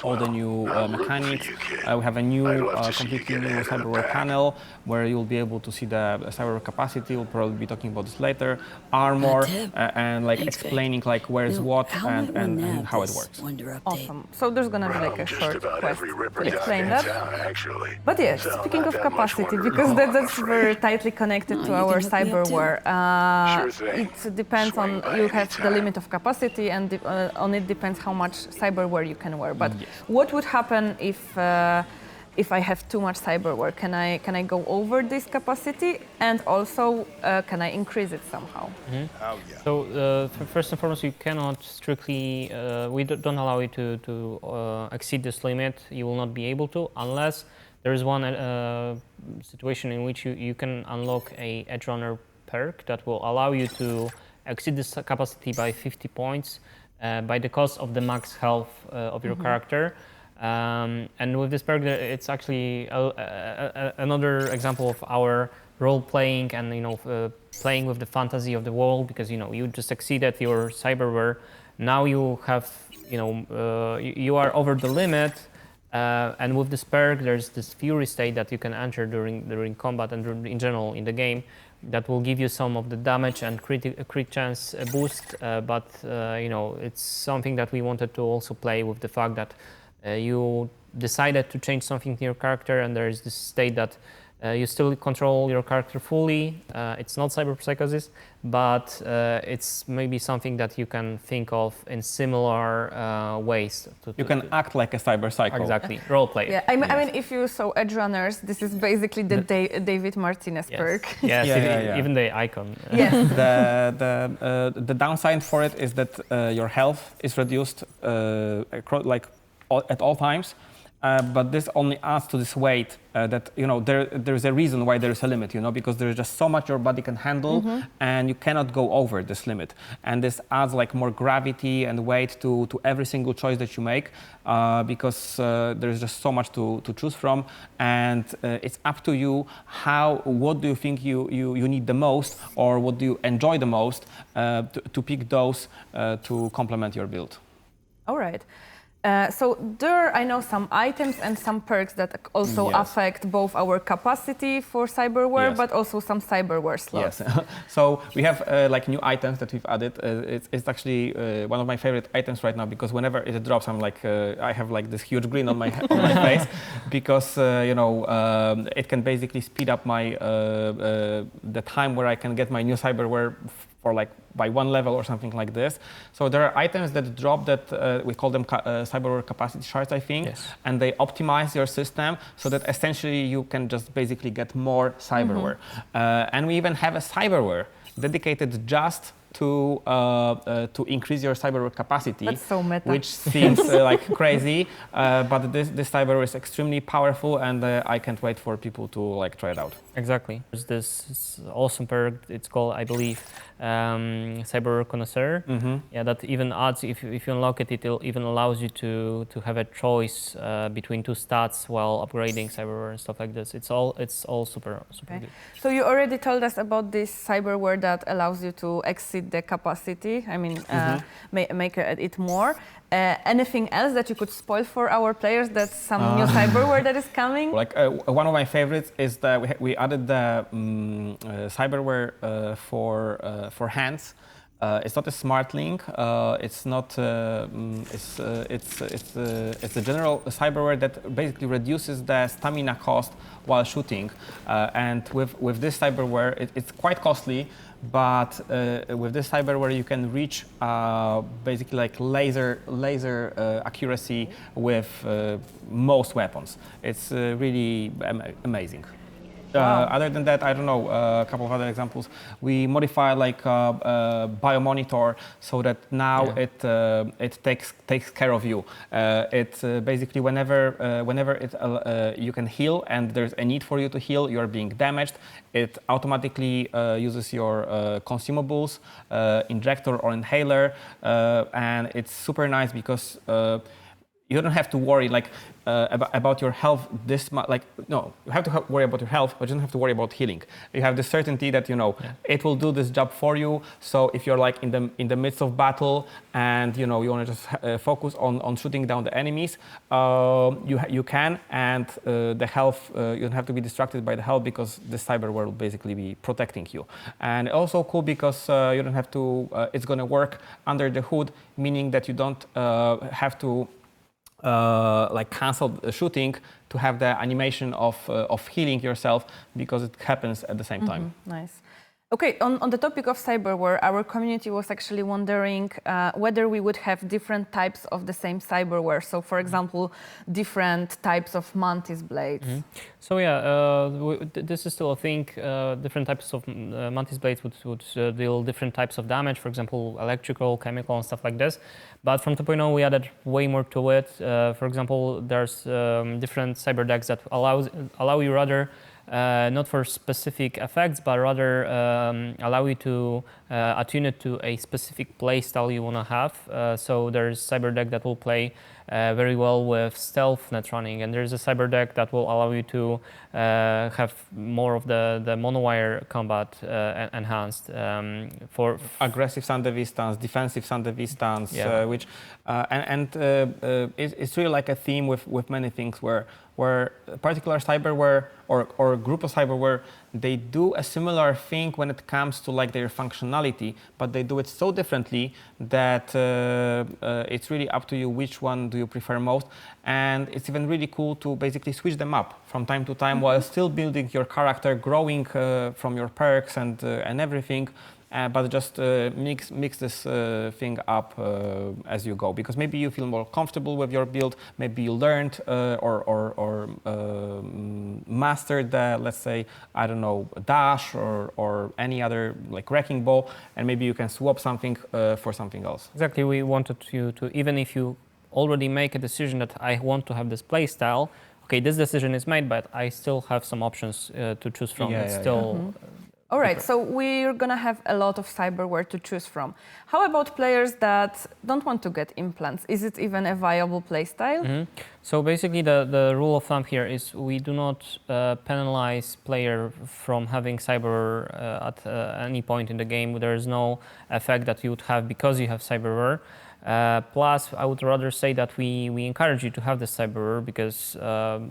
all the new mechanics. We have a completely new cyberware panel where you'll be able to see the cyberware capacity. We'll probably be talking about this later. Armor and explaining where is what and how it works. Awesome. So there's gonna be a short quest to explain that. But yes, speaking of capacity, because that's very tightly connected to our cyberware. It depends on, you have the limit of capacity, and on it depends how much cyberware you can wear. But what would happen if I have too much cyberware? Can I go over this capacity, and also can I increase it somehow? So first and foremost, you cannot strictly we don't allow you to exceed this limit. You will not be able to, unless there is one situation in which you can unlock a Edge Runner perk that will allow you to exceed this capacity by 50 points. By the cost of the max health of your character. And with this perk, it's actually another example of our role-playing and playing with the fantasy of the world, because you just exceeded your cyberware. Now you have you are over the limit, And with this perk, there's this fury state that you can enter during combat and in general in the game that will give you some of the damage and crit chance boost. But it's something that we wanted to also play with the fact that you decided to change something in your character, and there is this state that you still control your character fully. It's not cyberpsychosis, but it's maybe something that you can think of in similar ways. You can act like a cyber psycho. Exactly, role play. Yeah, I mean, if you saw Edge Runners, this is basically the David Martinez perk. Yes, Yeah. even the icon. Yes. The downside for it is that your health is reduced at all times. But this only adds to this weight that there's a reason why there is a limit, because there's just so much your body can handle, and you cannot go over this limit. And this adds like more gravity and weight to every single choice that you make, because there's just so much to choose from, and it's up to you what do you think you need the most, or what do you enjoy the most, to pick those to complement your build. All right. So there are, I know, some items and some perks that also affect both our capacity for cyberware, but also some cyberware slots. Yes. So we have like new items that we've added. It's actually one of my favorite items right now, because whenever it drops, I'm like, I have like this huge grin on my face, because it can basically speed up my the time where I can get my new cyberware for like by one level or something like this. So there are items that drop that we call them cyberware capacity shards, I think, and they optimize your system so that essentially you can just basically get more cyberware. And we even have a cyberware dedicated just to increase your cyberware capacity. That's so meta. Which seems like crazy, but this cyberware is extremely powerful, and I can't wait for people to like try it out. Exactly. There's this awesome perk. It's called, I believe, Cyberware Connoisseur. Yeah, that even adds, if you unlock it, it even allows you to have a choice between two stats while upgrading cyberware and stuff like this. It's all super good. So you already told us about this cyberware that allows you to exceed the capacity. I mean, make it more. Anything else that you could spoil for our players? That's some new cyberware that is coming? Like one of my favorites is that we added the cyberware for hands. It's not a smart link. It's not. It's a general cyberware that basically reduces the stamina cost while shooting. And with this cyberware, it's quite costly. But with this cyberware, you can reach basically like laser accuracy with most weapons. It's really amazing. Other than that, I don't know, a couple of other examples. We modify like biomonitor so that now it takes care of you. It's basically whenever you can heal and there's a need for you to heal, you're being damaged, it automatically uses your consumables, injector or inhaler, and it's super nice because you don't have to worry like about your health you have to worry about your health, but you don't have to worry about healing. You have the certainty that it will do this job for you. So if you're like in the midst of battle and you want to just focus on shooting down the enemies, you can, and the health, you don't have to be distracted by the health because the cyberware will basically be protecting you. And also cool because you don't have to it's going to work under the hood, meaning that you don't have to like cancel the shooting to have the animation of healing yourself, because it happens at the same time. Nice. Okay, on the topic of cyberware, our community was actually wondering whether we would have different types of the same cyberware. So, for example, different types of mantis blades. So yeah, this is still a thing. Different types of mantis blades would deal different types of damage, for example, electrical, chemical, and stuff like this. But from 2.0, we added way more to it. For example, there's different cyber decks that allow you rather not for specific effects, but rather allow you to attune it to a specific play style you want to have. So there's cyber deck that will play very well with stealth netrunning, and there's a cyber deck that will allow you to have more of the monowire combat enhanced for aggressive Sandevi stance, defensive Sandevi stance, which it's really like a theme with many things where a particular cyberware or a group of cyberware, they do a similar thing when it comes to like their functionality, but they do it so differently that it's really up to you which one do you prefer most. And it's even really cool to basically switch them up from time to time while still building your character, growing from your perks and everything. But just mix this thing up as you go, because maybe you feel more comfortable with your build, maybe you learned or mastered the, let's say, I don't know, dash or any other like wrecking ball, and maybe you can swap something for something else. Exactly, we wanted you to, even if you already make a decision that I want to have this play style, okay, this decision is made, but I still have some options to choose from. All right, so we're going to have a lot of cyberware to choose from. How about players that don't want to get implants? Is it even a viable playstyle? So basically the rule of thumb here is we do not penalize player from having cyberware at any point in the game. There is no effect that you would have because you have cyberware. Plus, I would rather say that we encourage you to have the cyberware because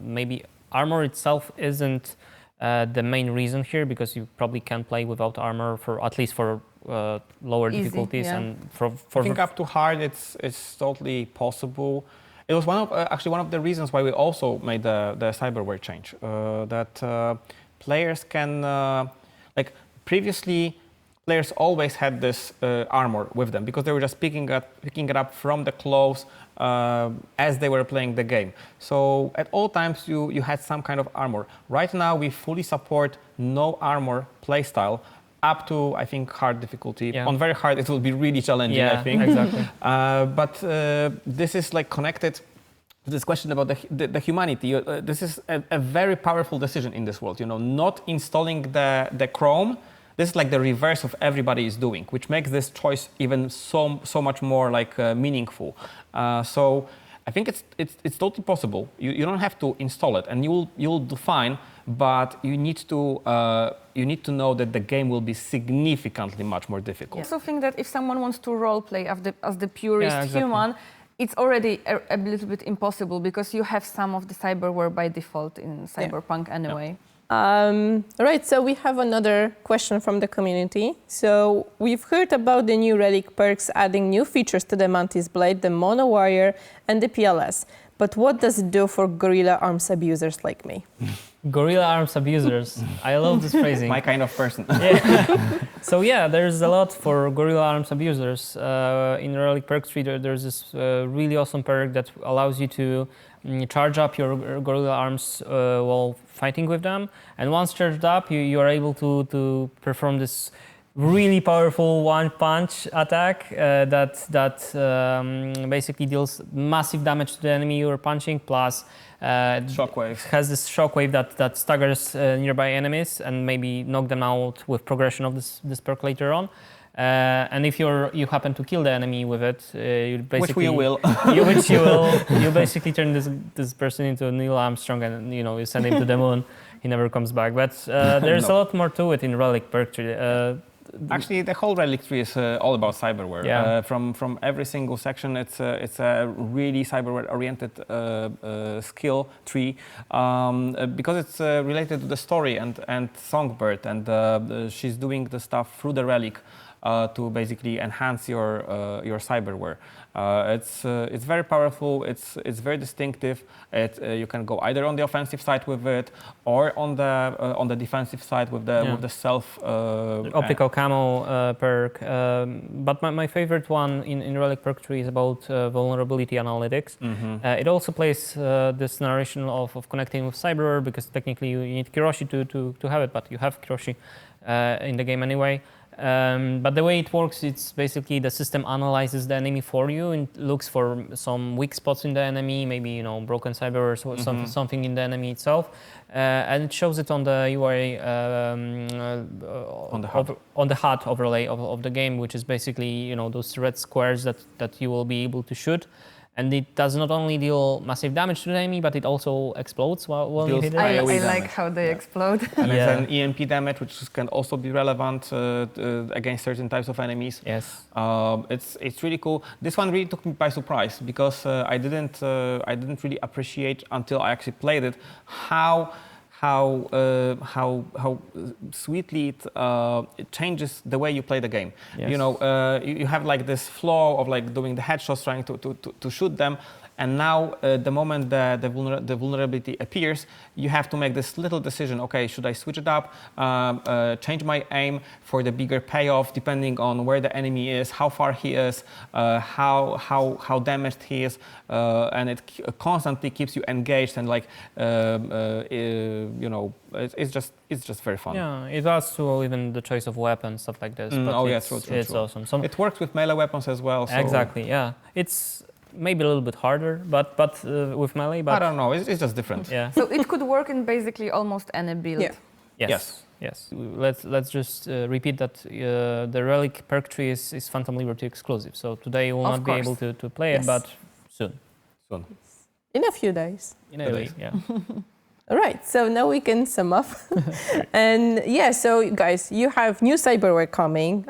maybe armor itself isn't the main reason here, because you probably can play without armor for at least for lower difficulties, and for I think up to hard it's totally possible. It was actually one of the reasons why we also made the cyberware change, that players can like previously players always had this armor with them because they were just picking it up from the clothes as they were playing the game. So at all times you had some kind of armor. Right now we fully support no armor playstyle up to, I think, hard difficulty. On very hard it will be really challenging, I think. Exactly. But this is like connected to this question about the humanity. This is a very powerful decision in this world. You know, not installing the Chrome. This is like the reverse of everybody is doing, which makes this choice even so much more like meaningful. So I think it's totally possible. You don't have to install it, and you'll do fine. But you need to know that the game will be significantly much more difficult. I also think that if someone wants to roleplay as the purest human, it's already a little bit impossible because you have some of the cyberware by default in Cyberpunk anyway. Right, so we have another question from the community. So we've heard about the new relic perks adding new features to the Mantis Blade, the monowire, and the PLS. But what does it do for guerrilla arms abusers like me? Guerrilla arms abusers. I love this phrasing. My kind of person. So there's a lot for guerrilla arms abusers. In Relic Perk Tree, there's this really awesome perk that allows you to charge up your guerrilla arms while fighting with them. And once charged up, you are able to perform this really powerful one-punch attack that basically deals massive damage to the enemy you are punching, plus shockwave. Has this shockwave that staggers nearby enemies and maybe knock them out with progression of this perk later on. And if you happen to kill the enemy with it, you basically you will. You basically turn this person into a Neil Armstrong, and you send him to the moon. He never comes back. But there's a lot more to it in Relic Perk Tree. Actually, the whole Relic Tree is all about cyberware. From every single section, it's a really cyberware-oriented skill tree because it's related to the story and Songbird, and she's doing the stuff through the relic to basically enhance your cyberware. It's very powerful. It's very distinctive. You can go either on the offensive side with it, or on the defensive side with the self optical camo perk. But my favorite one in Relic Perk Tree is about vulnerability analytics. It also plays this narration of connecting with cyberware, because technically you need Kiroshi to have it, but you have Kiroshi in the game anyway. But the way it works, it's basically the system analyzes the enemy for you and looks for some weak spots in the enemy, maybe broken cyber or something in the enemy itself, and it shows it on the UI on the HUD overlay of the game, which is basically those red squares that you will be able to shoot. And it does not only deal massive damage to the enemy, but it also explodes while you hit it. I like how they explode. And it's an EMP damage, which can also be relevant against certain types of enemies. Yes. It's really cool. This one really took me by surprise because I didn't really appreciate until I actually played it how sweetly it changes the way you play the game. Yes. You have like this flow of like doing the headshots, trying to shoot them, and now the moment the vulnerability appears, you have to make this little decision. Okay, should I switch it up, change my aim for the bigger payoff, depending on where the enemy is, how far he is, how damaged he is, and it constantly keeps you engaged and like it's just very fun. Yeah, it adds to even the choice of weapons, stuff like this. But it's awesome. It works with melee weapons as well. So. Exactly. Yeah, it's maybe a little bit harder, but with melee. But I don't know. It's just different. Yeah. So it could work in basically almost any build. Yeah. Yes. Let's just repeat that the relic perk tree is Phantom Liberty exclusive. So today you will not be able to play it, but soon. In a few days. In a day, yeah. All right, so now we can sum up. And yeah, so guys, you have new cyberware coming.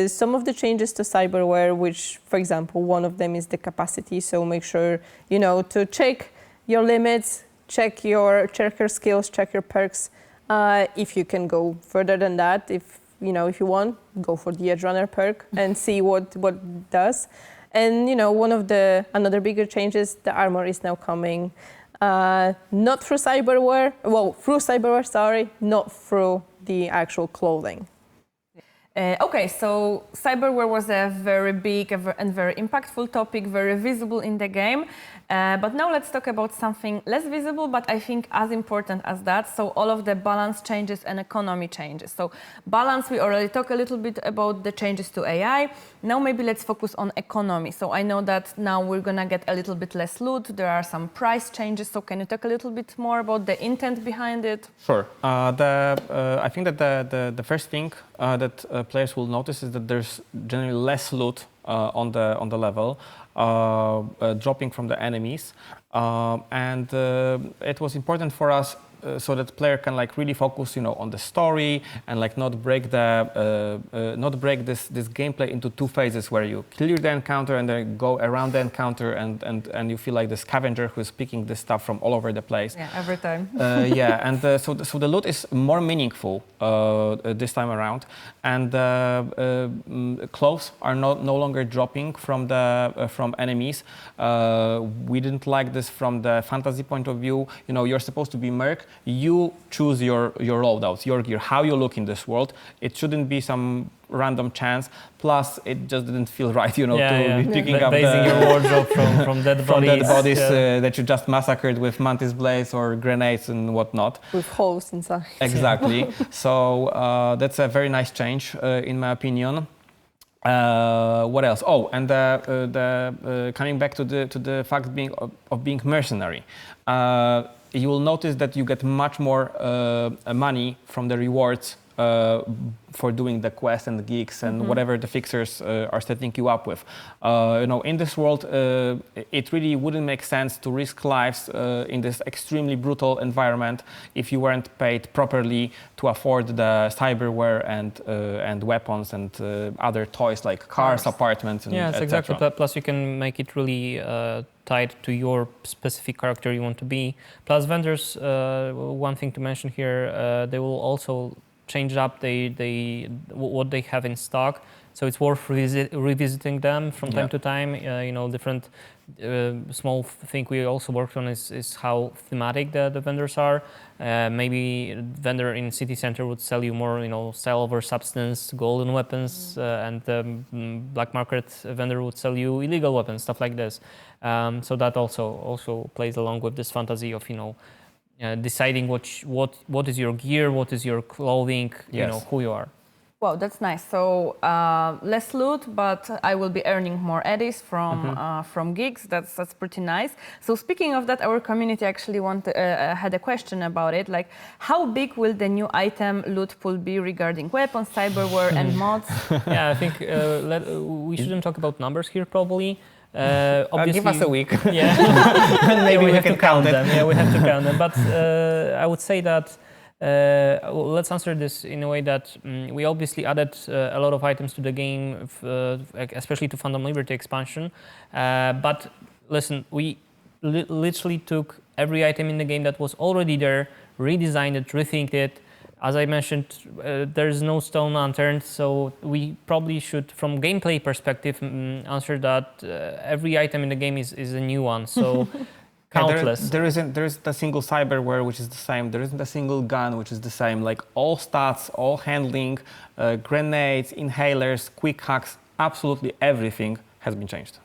Some of the changes to cyberware, which, for example, one of them is the capacity. So make sure, to check your limits, check your skills, check your perks. If you can go further than that, if you want, go for the Edge Runner perk and see what it does. And, another bigger change is the armor is now coming. Not through cyberware, through cyberware, sorry, not through the actual clothing. Okay, so cyberware was a very big and very impactful topic, very visible in the game. But now let's talk about something less visible, but I think as important as that. So all of the balance changes and economy changes. So balance, we already talked a little bit about the changes to AI. Now maybe let's focus on economy. So I know that now we're gonna get a little bit less loot. There are some price changes. So can you talk a little bit more about the intent behind it? Sure. I think that the first thing that players will notice is that there's generally less loot on the level, dropping from the enemies, and it was important for us so that player can like really focus, on the story and like not break this gameplay into two phases where you clear the encounter and then go around the encounter and you feel like the scavenger who's picking this stuff from all over the place. Yeah, every time. So the loot is more meaningful this time around, and clothes are no longer dropping from enemies. We didn't like this from the fantasy point of view. You're supposed to be merc. You choose your loadouts, your gear, how you look in this world. It shouldn't be some random chance. Plus, it just didn't feel right, to be picking up basing your wardrobe from dead bodies, that you just massacred with mantis blades or grenades and whatnot. With holes inside. Exactly. So that's a very nice change, in my opinion. What else? Oh, and coming back to the fact of being mercenary. You will notice that you get much more money from the rewards for doing the quests and the gigs and whatever the fixers are setting you up with. In this world, it really wouldn't make sense to risk lives in this extremely brutal environment if you weren't paid properly to afford the cyberware and weapons and other toys like cars, apartments, and yes, et exactly. cetera. Plus, you can make it really tied to your specific character you want to be. Plus, vendors, one thing to mention here, they will also change up what they have in stock, so it's worth revisiting them from time to time. Different small thing we also worked on is how thematic the vendors are. Maybe vendor in city center would sell you more, style over substance, golden weapons, and the black market vendor would sell you illegal weapons, stuff like this. So that also plays along with this fantasy of deciding what is your gear, what is your clothing, Yes. who you are. Wow, that's nice. So less loot, but I will be earning more eddies from gigs. That's pretty nice. So speaking of that, our community actually had a question about it. Like, how big will the new item loot pool be regarding weapons, cyberware, and mods? Yeah, I think we shouldn't talk about numbers here, probably. Obviously, give us a week. Yeah, Maybe we have can to count it. them. Yeah, we have to count them. But I would say that let's answer this in a way that we obviously added a lot of items to the game, especially to Phantom Liberty expansion. But listen, we literally took every item in the game that was already there, redesigned it, rethinked it. As I mentioned, there's no stone unturned, so we probably should, from gameplay perspective, answer that every item in the game is a new one. So countless. There isn't a single cyberware which is the same. There isn't a single gun which is the same. Like all stats, all handling, grenades, inhalers, quick hacks, absolutely everything has been changed.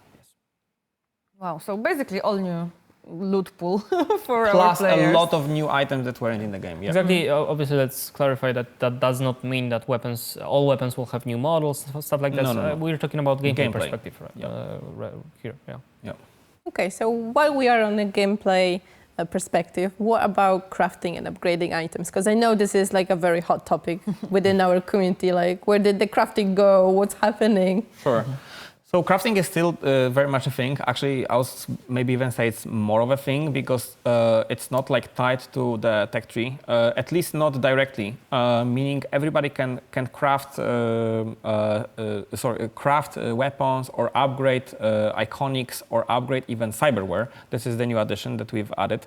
Wow, so basically all new loot pool for Plus our players. a lot of new items that weren't in the game. Yeah. Exactly. Obviously, let's clarify that that does not mean that all weapons will have new models, stuff like that. No. We're talking about gameplay perspective here. Yeah. Okay, so while we are on the gameplay perspective, what about crafting and upgrading items? Because I know this is like a very hot topic within our community. Like, where did the crafting go? What's happening? Sure. So crafting is still very much a thing. Actually, I would maybe even say it's more of a thing because it's not like tied to the tech tree, at least not directly. Meaning everybody can craft craft weapons or upgrade iconics or upgrade even cyberware. This is the new addition that we've added.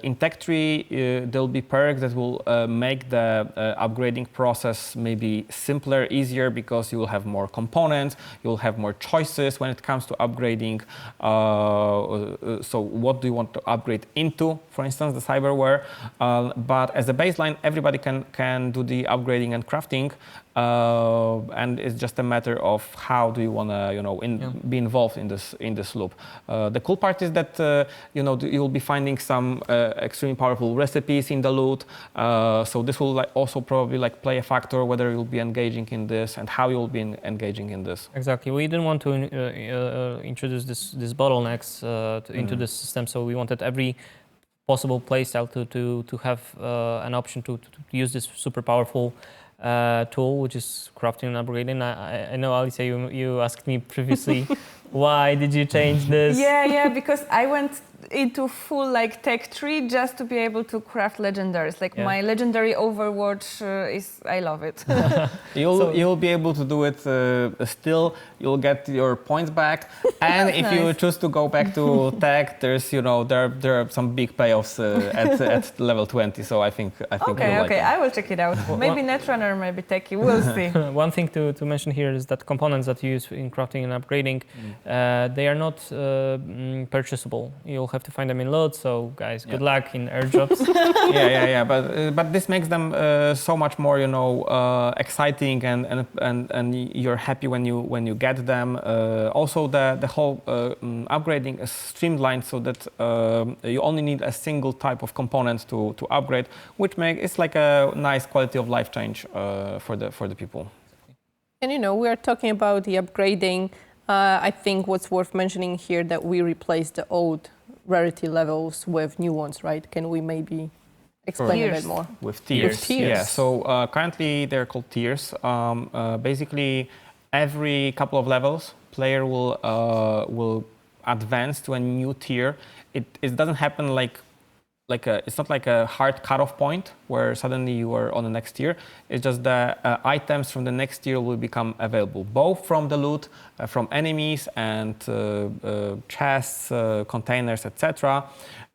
In tech tree, there'll be perks that will make the upgrading process maybe simpler, easier, because you will have more components, you'll have more choices when it comes to upgrading. So what do you want to upgrade into, for instance, the cyberware? But as a baseline, everybody can do the upgrading and crafting. And it's just a matter of how do you want to, be involved in this loop. The cool part is that you'll be finding some extremely powerful recipes in the loot. So this will also probably play a factor whether you'll be engaging in this and how you'll be engaging in this. Exactly. We didn't want to introduce this bottlenecks into the system, so we wanted every possible playstyle to have an option to use this super powerful tool, which is crafting and upgrading. I know, Alicia, you asked me previously, why did you change this? Yeah, because I went into full tech tree just to be able to craft legendaries. My legendary Overwatch I love it. You'll be able to do it still. You'll get your points back, and if you choose to go back to tech, there's there are some big payoffs at level 20. So I think Okay, I will check it out. Maybe Netrunner, maybe techie. We'll see. One thing to mention here is that components that you use in crafting and upgrading, they are not purchasable. You'll have to find them in loot. So guys, good luck in airdrops. Yeah. But this makes them so much more exciting, and you're happy when you get them. Also, the whole upgrading is streamlined so that you only need a single type of component to upgrade, which it's like a nice quality of life change for the people. And we are talking about the upgrading. I think what's worth mentioning here that we replaced the old rarity levels with new ones, right? Can we maybe explain a bit more? With tiers. Yeah. So currently they're called tiers. Basically, every couple of levels, player will advance to a new tier. It doesn't happen it's not like a hard cutoff point where suddenly you are on the next tier. It's just the items from the next tier will become available, both from the loot, from enemies and chests, containers, etc.,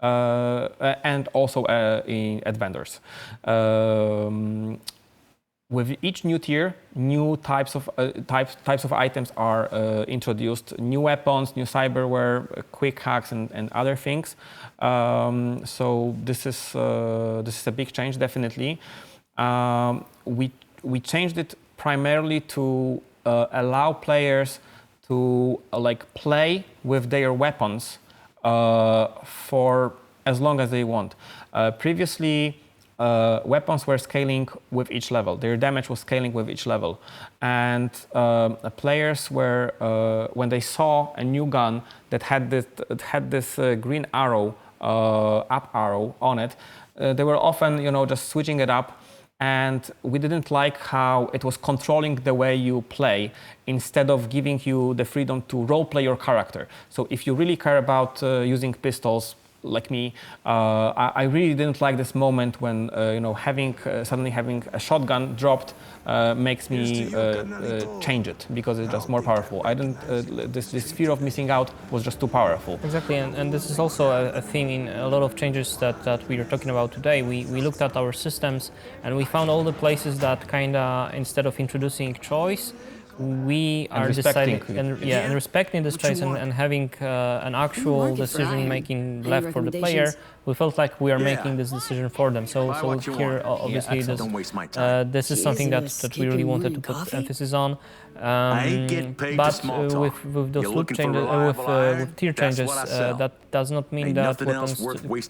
and also at vendors. With each new tier, new types of items are introduced. New weapons, new cyberware, quick hacks, and other things. So this is a big change, definitely. We changed it primarily to allow players to play with their weapons for as long as they want. Previously, weapons were scaling with each level. Their damage was scaling with each level. And players were, when they saw a new gun that had this green arrow, up arrow on it, they were often, just switching it up. And we didn't like how it was controlling the way you play instead of giving you the freedom to role-play your character. So if you really care about using pistols, like me, I really didn't like this moment when suddenly having a shotgun dropped makes me change it because it's just more powerful. I didn't. This fear of missing out was just too powerful. Exactly, and this is also a theme in a lot of changes that we are talking about today. We looked at our systems and we found all the places that kinda, instead of introducing choice, we are deciding and respecting this choice and having an actual decision making left for the player. We felt like we are making this decision for them. So here, obviously, this is something that we really wanted to put emphasis on. But with those loot changes, with tier changes, that does not mean that weapons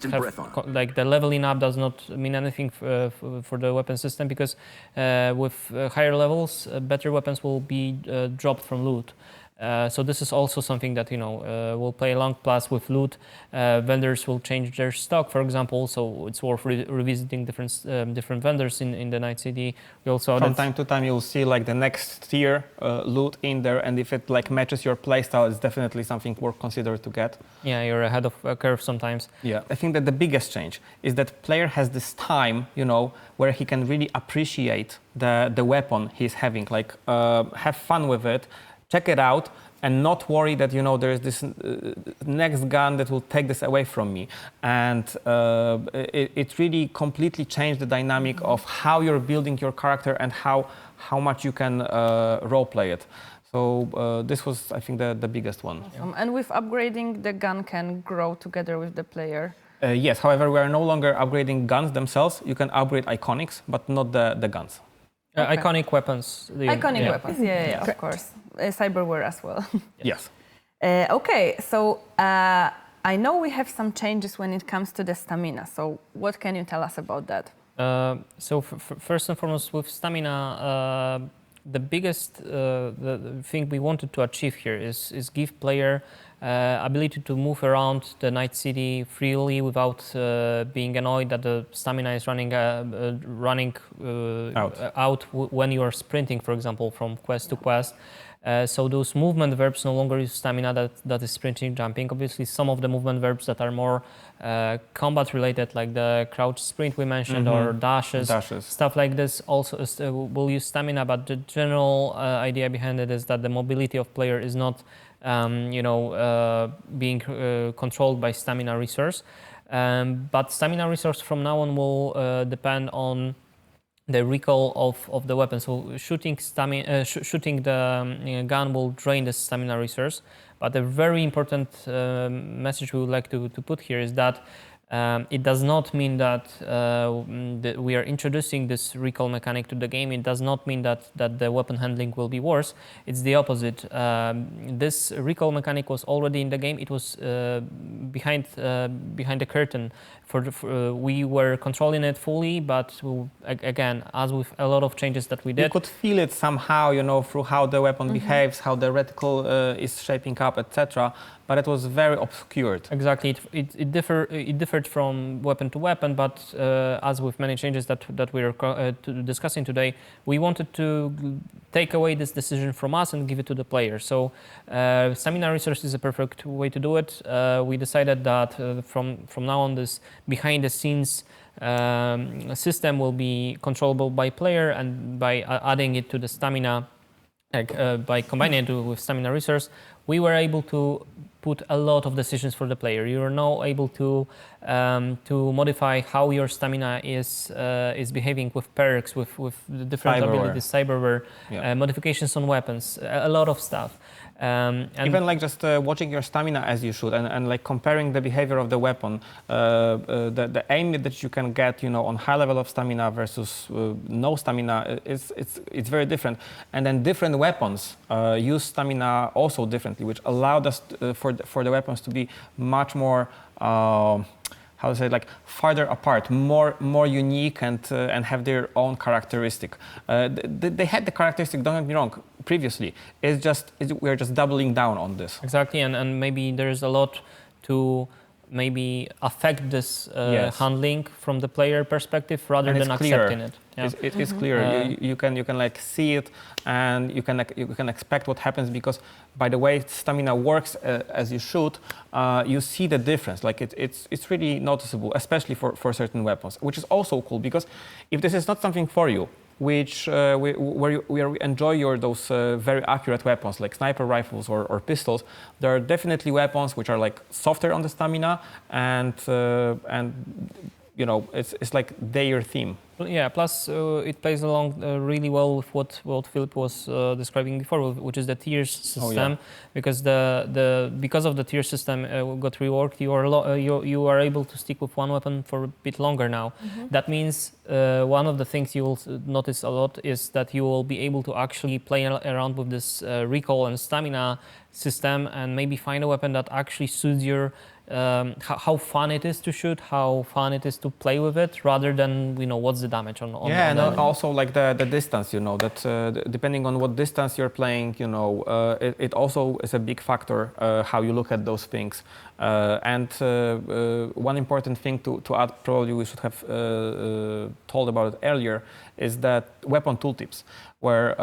have, like the leveling up does not mean anything for the weapon system, because with higher levels, better weapons will be dropped from loot. So this is also something that will play along. Plus, with loot, vendors will change their stock, for example. So it's worth revisiting different vendors in the Night City. We also from time to time you'll see like the next tier loot in there, and if it like matches your playstyle, it's definitely something worth considering to get. Yeah, you're ahead of a curve sometimes. Yeah, I think that the biggest change is that player has this time, where he can really appreciate the weapon he's having, like have fun with it. Check it out and not worry that, there is this next gun that will take this away from me. And it really completely changed the dynamic of how you're building your character and how much you can role-play it. So this was, I think, the biggest one. Awesome. And with upgrading, the gun can grow together with the player. Yes, however, we are no longer upgrading guns themselves. You can upgrade iconics, but not the guns. Okay. Iconic weapons. Iconic weapons, yeah, of course. Cyberware as well. Yes. Okay, so I know we have some changes when it comes to the stamina. So what can you tell us about that? So first and foremost, with stamina, the biggest the thing we wanted to achieve here is give player ability to move around the Night City freely without being annoyed that the stamina is running out when you are sprinting, for example, from quest to quest. So those movement verbs no longer use stamina that is sprinting, jumping. Obviously, some of the movement verbs that are more combat related, like the crouch sprint we mentioned, or dashes, stuff like this, also will use stamina. But the general idea behind it is that the mobility of player is not being controlled by stamina resource. But stamina resource from now on will depend on the recoil of the weapon. So shooting the gun will drain the stamina resource. But a very important message we would like to put here is that it does not mean that we are introducing this recoil mechanic to the game. It does not mean that the weapon handling will be worse. It's the opposite. This recoil mechanic was already in the game. It was behind the curtain. We were controlling it fully, but again, as with a lot of changes that we did, you could feel it somehow, through how the weapon behaves, how the reticle is shaping up, etc. But it was very obscured. Exactly, it differed from weapon to weapon. But as with many changes that we are discussing today, we wanted to take away this decision from us and give it to the player. So stamina resource is a perfect way to do it. We decided that from now on, this behind the scenes system will be controllable by player, and by adding it to the stamina, by combining it with stamina resource, we were able to put a lot of decisions for the player. You are now able to modify how your stamina is behaving with perks, with the different abilities, cyberware, modifications on weapons, a lot of stuff. And even like just watching your stamina as you should, and like comparing the behavior of the weapon, the aim that you can get, on high level of stamina versus no stamina, it's very different. And then different weapons use stamina also differently, which allowed us for the weapons to be much more how to say, like farther apart, more unique and have their own characteristic. They had the characteristic, don't get me wrong, previously. We're just doubling down on this. Exactly, and maybe there's a lot to maybe affect this handling from the player perspective rather than accepting it. Yeah. It is clear. You can like see it, and you can expect what happens, because by the way stamina works as you should, you see the difference. Like it's really noticeable, especially for certain weapons, which is also cool, because if this is not something for you, which where you enjoy those very accurate weapons like sniper rifles or pistols, there are definitely weapons which are like softer on the stamina, and you know, it's like their theme. Yeah, plus it plays along really well with what Philip was describing before, which is the tiers system. Because because of the tier system got reworked, you are able to stick with one weapon for a bit longer now. That means one of the things you will notice a lot is that you will be able to actually play around with this recall and stamina system, and maybe find a weapon that actually suits your how fun it is to shoot, how fun it is to play with it, rather than, you know, what's the damage on yeah, and also like the distance, you know, that depending on what distance you're playing, you know, it also is a big factor how you look at those things. And one important thing to add, probably we should have told about it earlier, is that weapon tooltips, where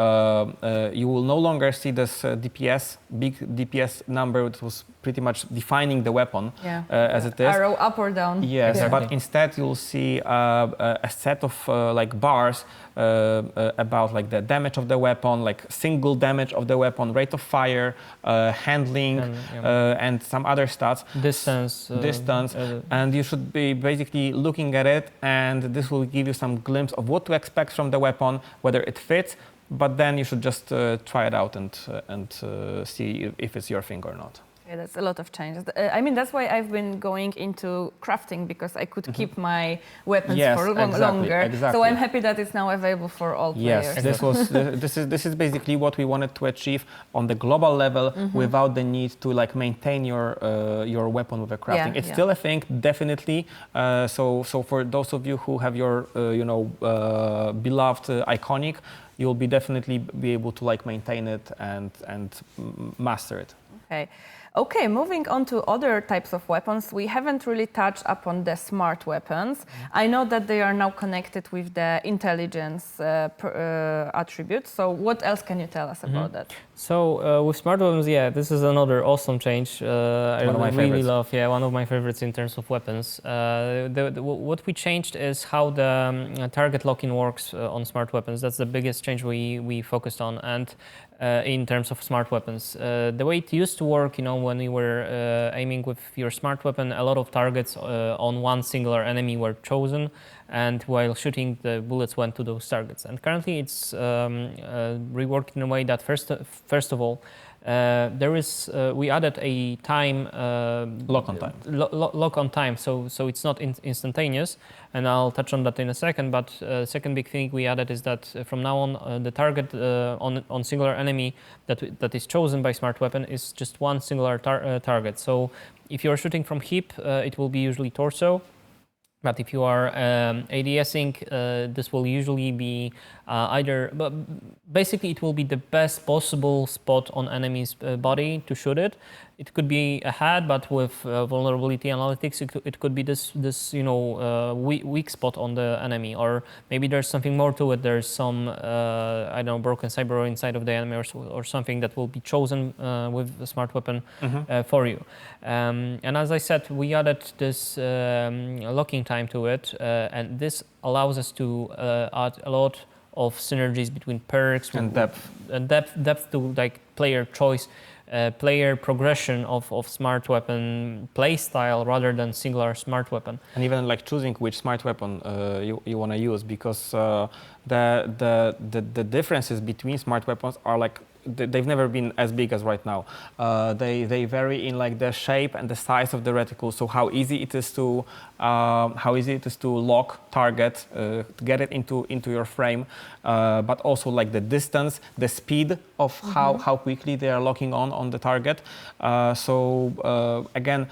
you will no longer see this DPS, big DPS number that was pretty much defining the weapon as it is. Arrow up or down. Yes, exactly. But instead you'll see a set of like bars about like the damage of the weapon, like single damage of the weapon, rate of fire, handling, and some other stats. Distance. And you should be basically looking at it, and this will give you some glimpse of what to expect from the weapon, whether it fits, but then you should just try it out and see if it's your thing or not. Yeah, that's a lot of changes. I mean, that's why I've been going into crafting, because I could keep my weapons for longer. Exactly. So I'm happy that it's now available for all players. Yes, this is basically what we wanted to achieve on the global level, without the need to like maintain your weapon with a crafting. It's still a thing, definitely. So for those of you who have your beloved iconic, you'll definitely be able to like maintain it and master it. Okay, moving on to other types of weapons, we haven't really touched upon the smart weapons. I know that they are now connected with the intelligence attributes. So what else can you tell us about that? So with smart weapons, this is another awesome change. I really love, one of my favorites in terms of weapons. What we changed is how the target lock-in works on smart weapons. That's the biggest change we focused on. And in terms of smart weapons, the way it used to work, you know, when you were aiming with your smart weapon, a lot of targets on one singular enemy were chosen, and while shooting, the bullets went to those targets. And currently, it's reworked in a way that first of all, we added a time lock on time, so it's not instantaneous, and I'll touch on that in a second. But second big thing we added is that from now on, the target on singular enemy that is chosen by smart weapon is just one singular target. So if you're shooting from hip, it will be usually torso. But if you are ADSing, this will usually be but basically it will be the best possible spot on enemy's body to shoot it. It could be a head, but with vulnerability analytics, it could be this weak spot on the enemy, or maybe there's something more to it. There's some broken cyberware inside of the enemy, or something that will be chosen with the smart weapon for you. And as I said, we added this locking time to it, and this allows us to add a lot of synergies between perks and depth to like player choice, player progression of smart weapon play style rather than singular smart weapon. And even like choosing which smart weapon you want to use, because the differences between smart weapons are like they've never been as big as right now. They vary in like the shape and the size of the reticle. So how easy it is to lock target, to get it into your frame, but also like the distance, the speed of how quickly they are locking on the target. Again,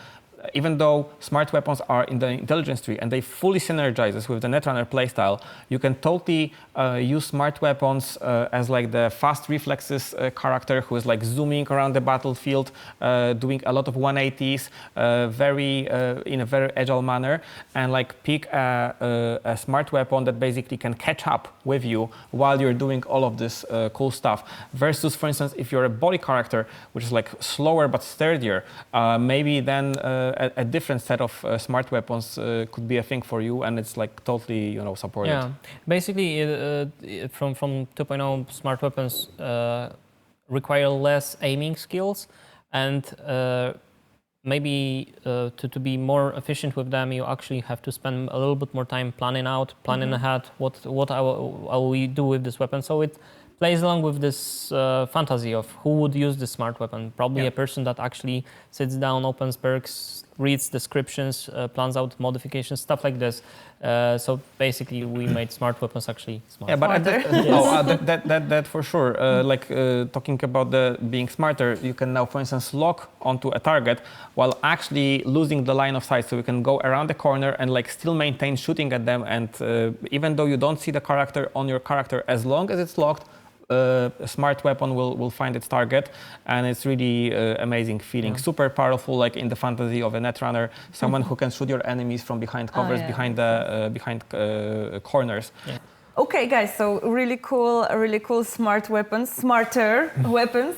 even though smart weapons are in the intelligence tree and they fully synergizes with the Netrunner playstyle, you can totally use smart weapons as like the fast reflexes character who is like zooming around the battlefield, doing a lot of 180s, in a very agile manner, and like pick a smart weapon that basically can catch up with you while you're doing all of this cool stuff. Versus, for instance, if you're a body character, which is like slower but sturdier, maybe then a different set of smart weapons could be a thing for you, and it's like totally, you know, supported. Yeah, basically, from 2.0, smart weapons require less aiming skills, and maybe to be more efficient with them, you actually have to spend a little bit more time planning ahead what I will do with this weapon. So it plays along with this fantasy of who would use this smart weapon. Probably a person that actually sits down, opens perks, reads descriptions, plans out modifications, stuff like this. So basically, we made smart weapons actually smart. Yeah, but that for sure. Talking about the being smarter, you can now, for instance, lock onto a target while actually losing the line of sight. So you can go around the corner and like still maintain shooting at them. And even though you don't see the character on your character, as long as it's locked, a smart weapon will find its target, and it's really amazing feeling. Yeah. Super powerful, like in the fantasy of a Netrunner, someone who can shoot your enemies from behind covers, behind corners. Yeah. Okay, guys, so really cool smart weapons, smarter weapons.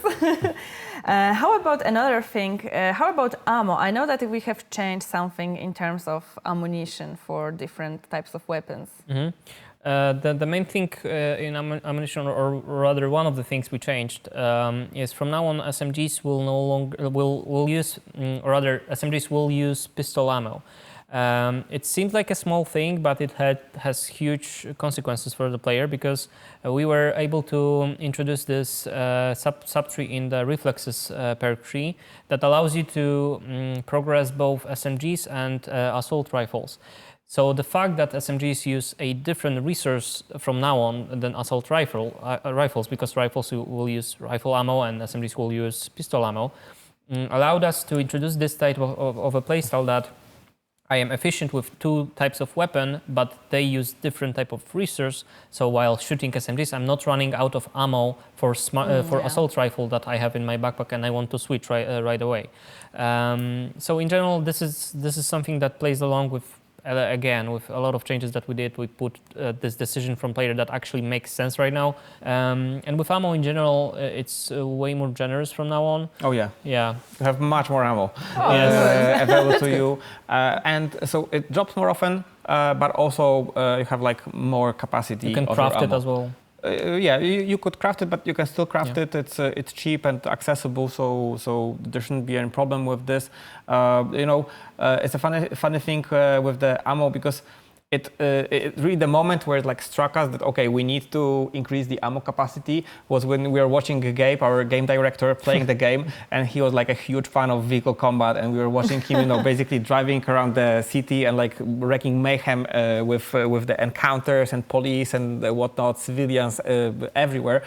How about another thing? How about ammo? I know that we have changed something in terms of ammunition for different types of weapons. Mm-hmm. The main thing in ammunition, or rather one of the things we changed, is from now on SMGs will no longer will use, or rather SMGs will use pistol ammo. It seems like a small thing, but it has huge consequences for the player, because we were able to introduce this subtree in the reflexes perk tree that allows you to progress both SMGs and assault rifles. So the fact that SMGs use a different resource from now on than assault rifles, because rifles will use rifle ammo and SMGs will use pistol ammo, allowed us to introduce this type of a playstyle that I am efficient with two types of weapon, but they use different type of resource. So while shooting SMGs, I'm not running out of ammo for assault rifle that I have in my backpack, and I want to switch right away. So in general, this is something that plays along with. Again, with a lot of changes that we did, we put this decision from player that actually makes sense right now. And with ammo in general, it's way more generous from now on. Oh yeah. Yeah. You have much more ammo available to you. And so it drops more often, but also you have like more capacity. You can craft it as well. You could craft it, but you can still craft it. It's cheap and accessible, so there shouldn't be any problem with this. It's a funny thing with the ammo, because it really, the moment where it like struck us that okay, we need to increase the ammo capacity was when we were watching Gabe, our game director, playing the game, and he was like a huge fan of vehicle combat, and we were watching him, basically driving around the city and like wreaking mayhem with the encounters and police and whatnot, civilians everywhere.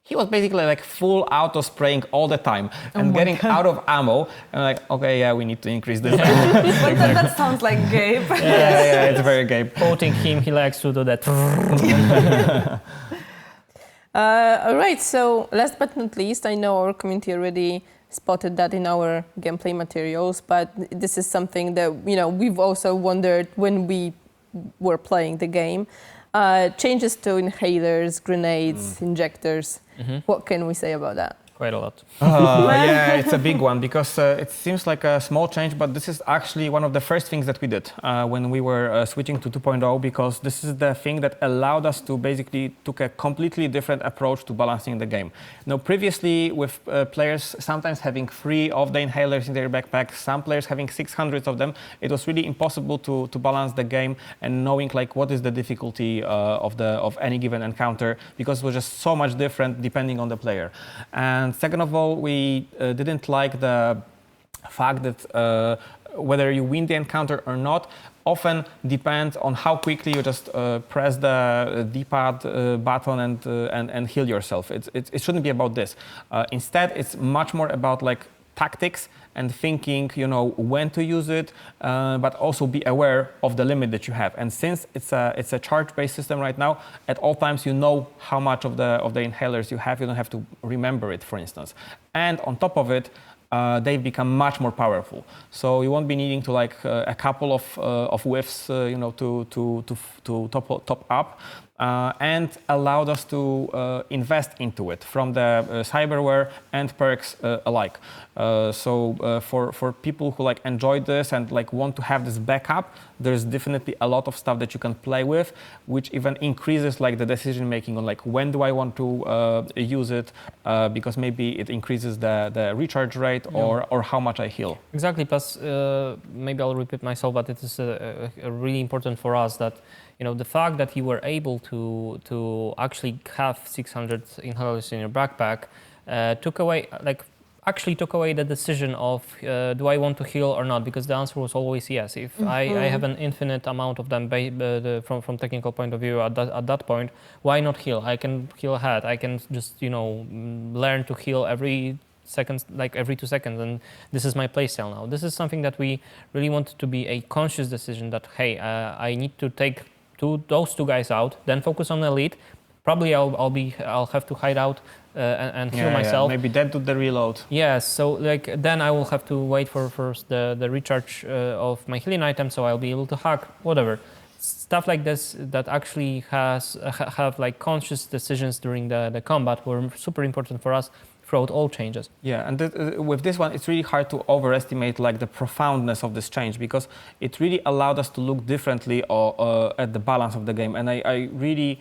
He was basically like full auto spraying all the time and getting out of ammo. And like, okay, yeah, we need to increase this. That sounds like Gabe. Yeah, it's very Gabe. Quoting him, he likes to do that. All right, so last but not least, I know our community already spotted that in our gameplay materials, but this is something that, we've also wondered when we were playing the game. Changes to inhalers, grenades, injectors. Mm-hmm. What can we say about that? Quite a lot. Yeah, it's a big one, because it seems like a small change, but this is actually one of the first things that we did when we were switching to 2.0, because this is the thing that allowed us to basically took a completely different approach to balancing the game. Now, previously with players sometimes having 3 of the inhalers in their backpack, some players having 600 of them, it was really impossible to balance the game and knowing like what is the difficulty of any given encounter, because it was just so much different depending on the player. And second of all, we didn't like the fact that whether you win the encounter or not often depends on how quickly you just press the D-pad button and heal yourself. It shouldn't be about this. Instead, it's much more about like tactics and thinking, when to use it, but also be aware of the limit that you have. And since it's a charge-based system right now, at all times you know how much of the inhalers you have. You don't have to remember it, for instance. And on top of it, they've become much more powerful. So you won't be needing to a couple of whiffs, to top up. And allowed us to invest into it from the cyberware and perks alike. So for people who enjoy this and want to have this backup, there's definitely a lot of stuff that you can play with, which even increases the decision making on when do I want to use it, because maybe it increases the recharge rate or how much I heal. Exactly. Plus, maybe I'll repeat myself, but it is really important for us that the fact that you were able to actually have 600 inhalers in your backpack took away the decision of do I want to heal or not, because the answer was always yes. If I have an infinite amount of them from technical point of view at that point, why not heal? I can heal ahead. I can just learn to heal every seconds, every 2 seconds, and this is my playstyle now. This is something that we really wanted to be a conscious decision that hey, I need to take those two guys out, then focus on elite. Probably I'll have to hide out and heal myself. Maybe then do the reload. Yeah, so then I will have to wait for first the recharge of my healing item, so I'll be able to hack, whatever. Stuff like this that actually have conscious decisions during the combat were super important for us throughout all changes. Yeah, and with this one, it's really hard to overestimate the profoundness of this change, because it really allowed us to look differently at the balance of the game. And I really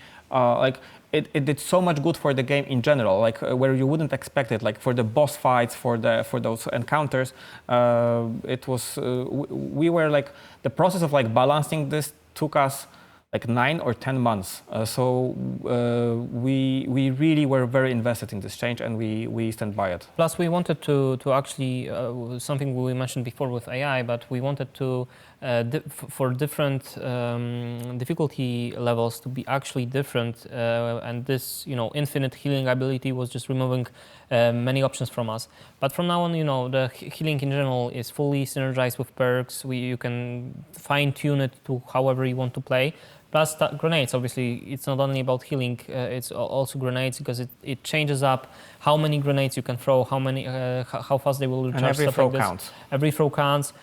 it did so much good for the game in general, where you wouldn't expect it, for the boss fights, for those encounters. It was we were the process of balancing this took us 9 or 10 months. So we really were very invested in this change, and we stand by it. Plus, we wanted to actually, something we mentioned before with AI, but we wanted to, for different difficulty levels to be actually different. And this, infinite healing ability was just removing many options from us. But from now on, the healing in general is fully synergized with perks. You can fine tune it to however you want to play. Plus grenades, obviously, it's not only about healing, it's also grenades, because it changes up how many grenades you can throw, how fast they will recharge. And every throw counts. Every throw counts.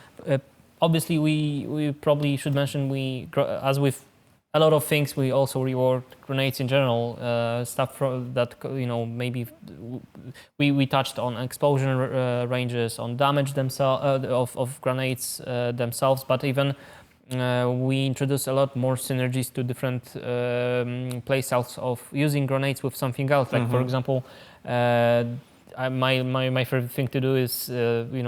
Obviously, we probably should mention, as with a lot of things, we also reward grenades in general, stuff that, maybe we touched on explosion ranges, on damage themselves, of grenades themselves, but even we introduced a lot more synergies to different playstyles of using grenades with something else. For example, my favorite thing to do is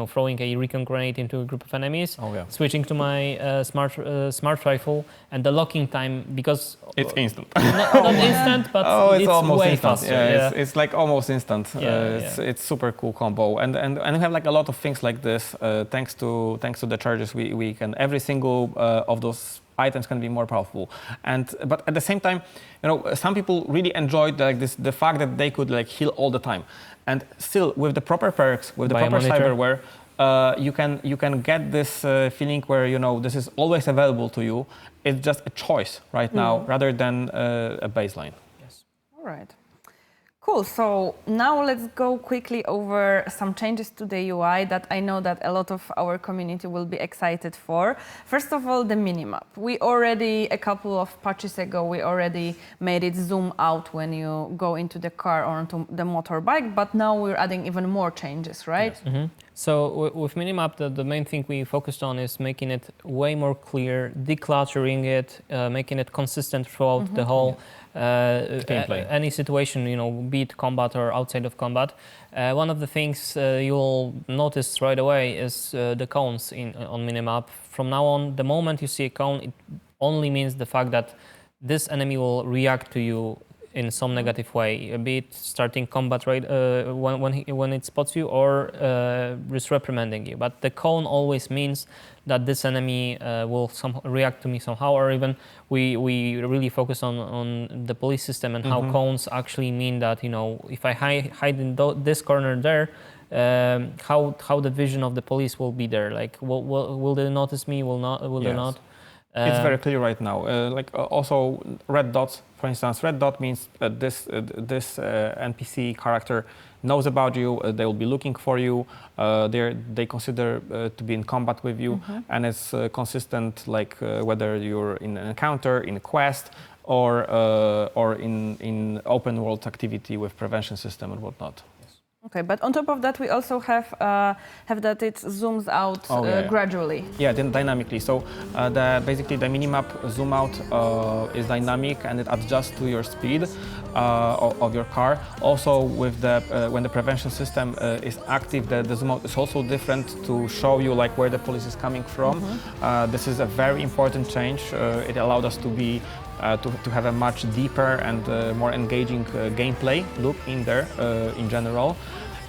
throwing a recon grenade into a group of enemies, switching to my smart rifle, and the locking time, because it's instant. Not instant, but it's almost way instant. Faster. Yeah. It's almost instant. It's super cool combo, and we have a lot of things like this thanks to the charges. We can every single of those items can be more powerful, but at the same time, some people really enjoyed the fact that they could heal all the time. And still, with the proper perks, with the proper cyberware, you can get this feeling where this is always available to you. It's just a choice right now, rather than a baseline. Yes. All right. Cool. So now let's go quickly over some changes to the UI that I know that a lot of our community will be excited for. First of all, the minimap. We already, a couple of patches ago, we already made it zoom out when you go into the car or into the motorbike, but now we're adding even more changes, right? Yes. Mm-hmm. So with minimap, the main thing we focused on is making it way more clear, decluttering it, making it consistent throughout the whole any situation, be it combat or outside of combat. One of the things you'll notice right away is the cones on minimap. From now on, the moment you see a cone, it only means the fact that this enemy will react to you in some negative way, be it starting combat right when it spots you, or just reprimanding you. But the cone always means that this enemy will react to me somehow, or even we really focus on the police system and how cones actually mean that if I hide in this corner there, how the vision of the police will be there. Like, will they notice me? Will they not? It's very clear right now. Also, red dots, for instance, red dot means this NPC character knows about you. They will be looking for you. They consider to be in combat with you, and it's consistent. Like whether you're in an encounter, in a quest, or in open world activity with prevention system and whatnot. Okay, but on top of that, we also have that it zooms out gradually. Yeah, dynamically. So basically the minimap zoom out is dynamic and it adjusts to your speed of your car. Also, with when the prevention system is active, the zoom out is also different to show you like where the police is coming from. This is a very important change. It allowed us to be to have a much deeper and more engaging gameplay loop in there in general.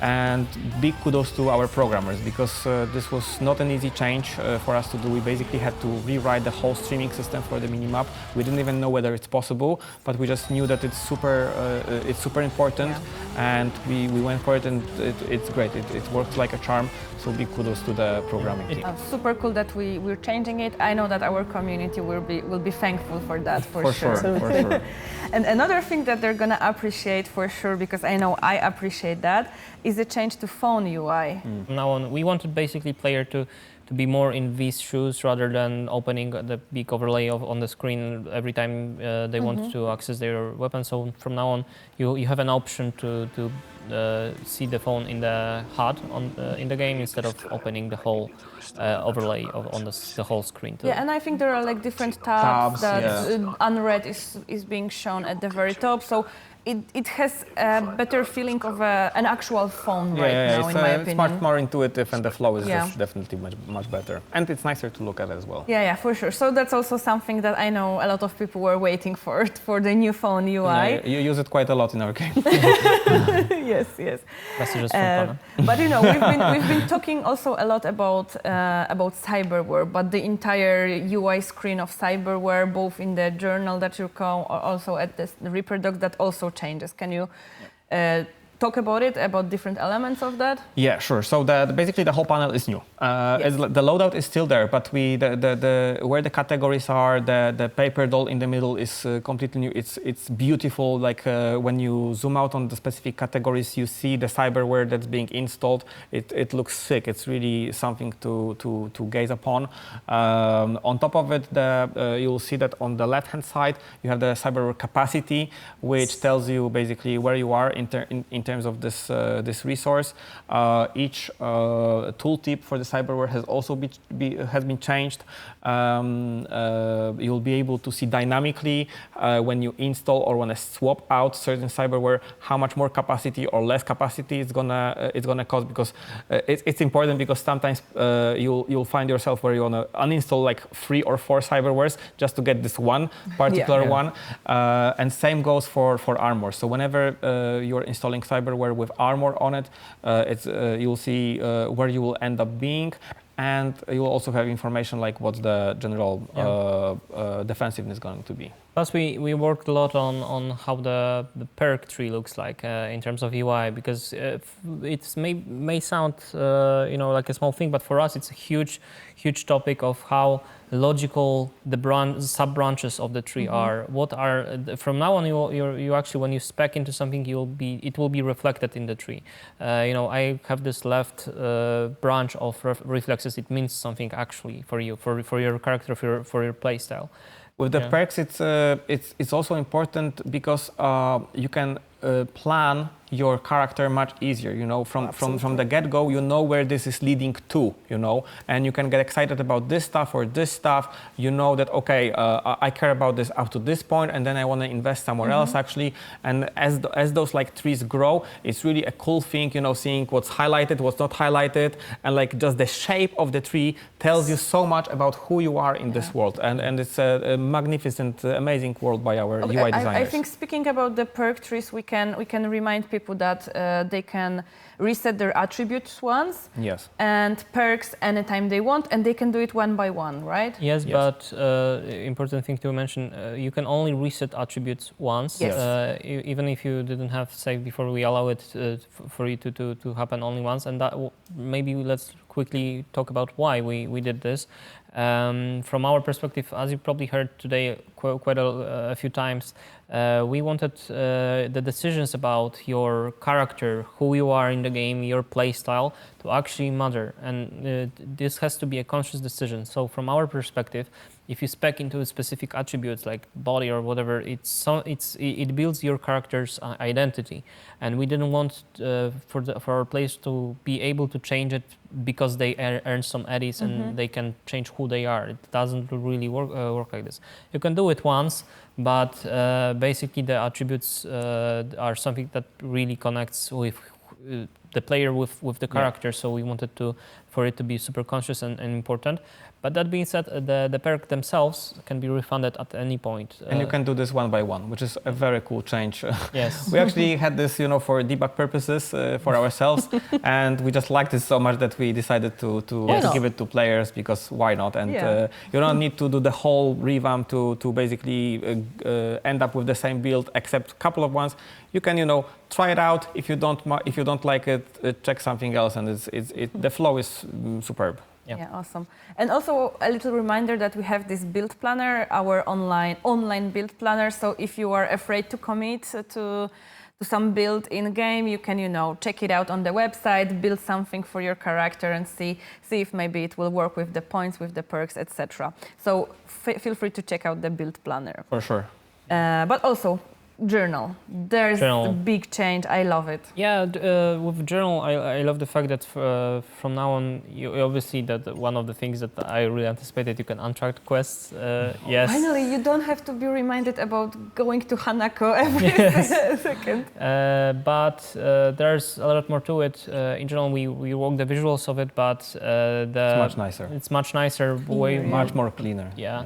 And big kudos to our programmers, because this was not an easy change for us to do. We basically had to rewrite the whole streaming system for the minimap. We didn't even know whether it's possible, but we just knew that it's super important, and we went for it, and it's great. It works like a charm. So big kudos to the programming team. Super cool that we're changing it. I know that our community will be thankful for that for sure. For sure. And another thing that they're gonna appreciate for sure, because I know I appreciate that, is the change to phone UI. From now on, we wanted basically player to be more in these shoes rather than opening the big overlay on the screen every time they want to access their weapon. So from now on, you have an option to see the phone in the HUD in the game instead of opening the whole overlay on the whole screen too. Yeah, and I think there are like different tabs that unread is being shown at the very top. So it has a better feeling of an actual phone right now, in my opinion. It's much more intuitive, and the flow is just definitely much better. And it's nicer to look at as well. Yeah, for sure. So that's also something that I know a lot of people were waiting for the new phone UI. Yeah, you use it quite a lot in our game. Yes. Messages from fun. But you know, we've been talking also a lot about Cyberware, but the entire UI screen of Cyberware, both in the journal that you call, or also at the reproduct, that also changes. Can you talk about it, about different elements of that? Yeah, sure. So basically the whole panel is new. The loadout is still there, but where the categories are, the paper doll in the middle is completely new. It's beautiful. Like when you zoom out on the specific categories, you see the cyberware that's being installed. It looks sick. It's really something to gaze upon. On top of it, you'll see that on the left-hand side, you have the cyberware capacity, which tells you basically where you are in terms of this resource. Each tooltip for the cyberware has also been changed. You'll be able to see dynamically when you install or when I swap out certain cyberware how much more capacity or less capacity it's gonna cost, because it's important, because sometimes you'll find yourself where you wanna uninstall like 3 or 4 cyberwares just to get this one particular one. And same goes for armor. So whenever you're installing cyberware with armor on it, you'll see where you will end up being, and you will also have information like what's the general defensiveness going to be. Plus, we worked a lot on how the perk tree looks like in terms of UI, because it may sound like a small thing, but for us it's a huge topic of how logical the sub-branches of the tree are. What are from now on you actually, when you spec into something, it will be reflected in the tree. I have this left branch of reflexes. It means something actually for you, for your character, for your playstyle. With the perks, it's also important because you can plan your character much easier. From the get-go, you know where this is leading to. And you can get excited about this stuff or this stuff. You know that I care about this up to this point, and then I want to invest somewhere else actually. And as those like trees grow, it's really a cool thing. Seeing what's highlighted, what's not highlighted, and like just the shape of the tree tells you so much about who you are in this world. And it's a magnificent, amazing world by our UI designers. I think speaking about the perk trees, we can remind people people that they can reset their attributes once Yes. and perks anytime they want, and they can do it one by one, right? Yes, Yes. but important thing to mention, you can only reset attributes once. Yes. Even if you didn't have save before, we allow it for you to happen only once. And that maybe let's quickly talk about why we did this. From our perspective, as you probably heard today quite a few times, we wanted the decisions about your character, who you are in the game, your play style, to actually matter. And this has to be a conscious decision. So from our perspective, if you spec into specific attributes like body or whatever, it builds your character's identity. And we didn't want for our players to be able to change it because they earn some eddies and they can change who they are. It doesn't really work like this. You can do it once, but basically the attributes are something that really connects with the player with the character. So we wanted for it to be super conscious and important. But that being said, the perk themselves can be refunded at any point. And you can do this one by one, which is a very cool change. Yes. We actually had this, for debug purposes for ourselves, and we just liked it so much that we decided to give it to players, because why not? And you don't need to do the whole revamp to basically end up with the same build, except a couple of ones. You can, try it out. If you don't like it, check something else, and the flow is superb. Yeah, awesome. And also a little reminder that we have this build planner, our online build planner. So if you are afraid to commit to some build in game, you can, check it out on the website, build something for your character, and see if maybe it will work with the points, with the perks, etc. So feel free to check out the build planner. For sure. But also journal. There's a big change. I love it. Yeah, with journal, I love the fact that from now on, you obviously that one of the things that I really anticipated, you can untracked quests. Yes. Finally, you don't have to be reminded about going to Hanako every second. But there's a lot more to it. In general, we work the visuals of it, but it's much nicer. It's much nicer, much more cleaner. Yeah.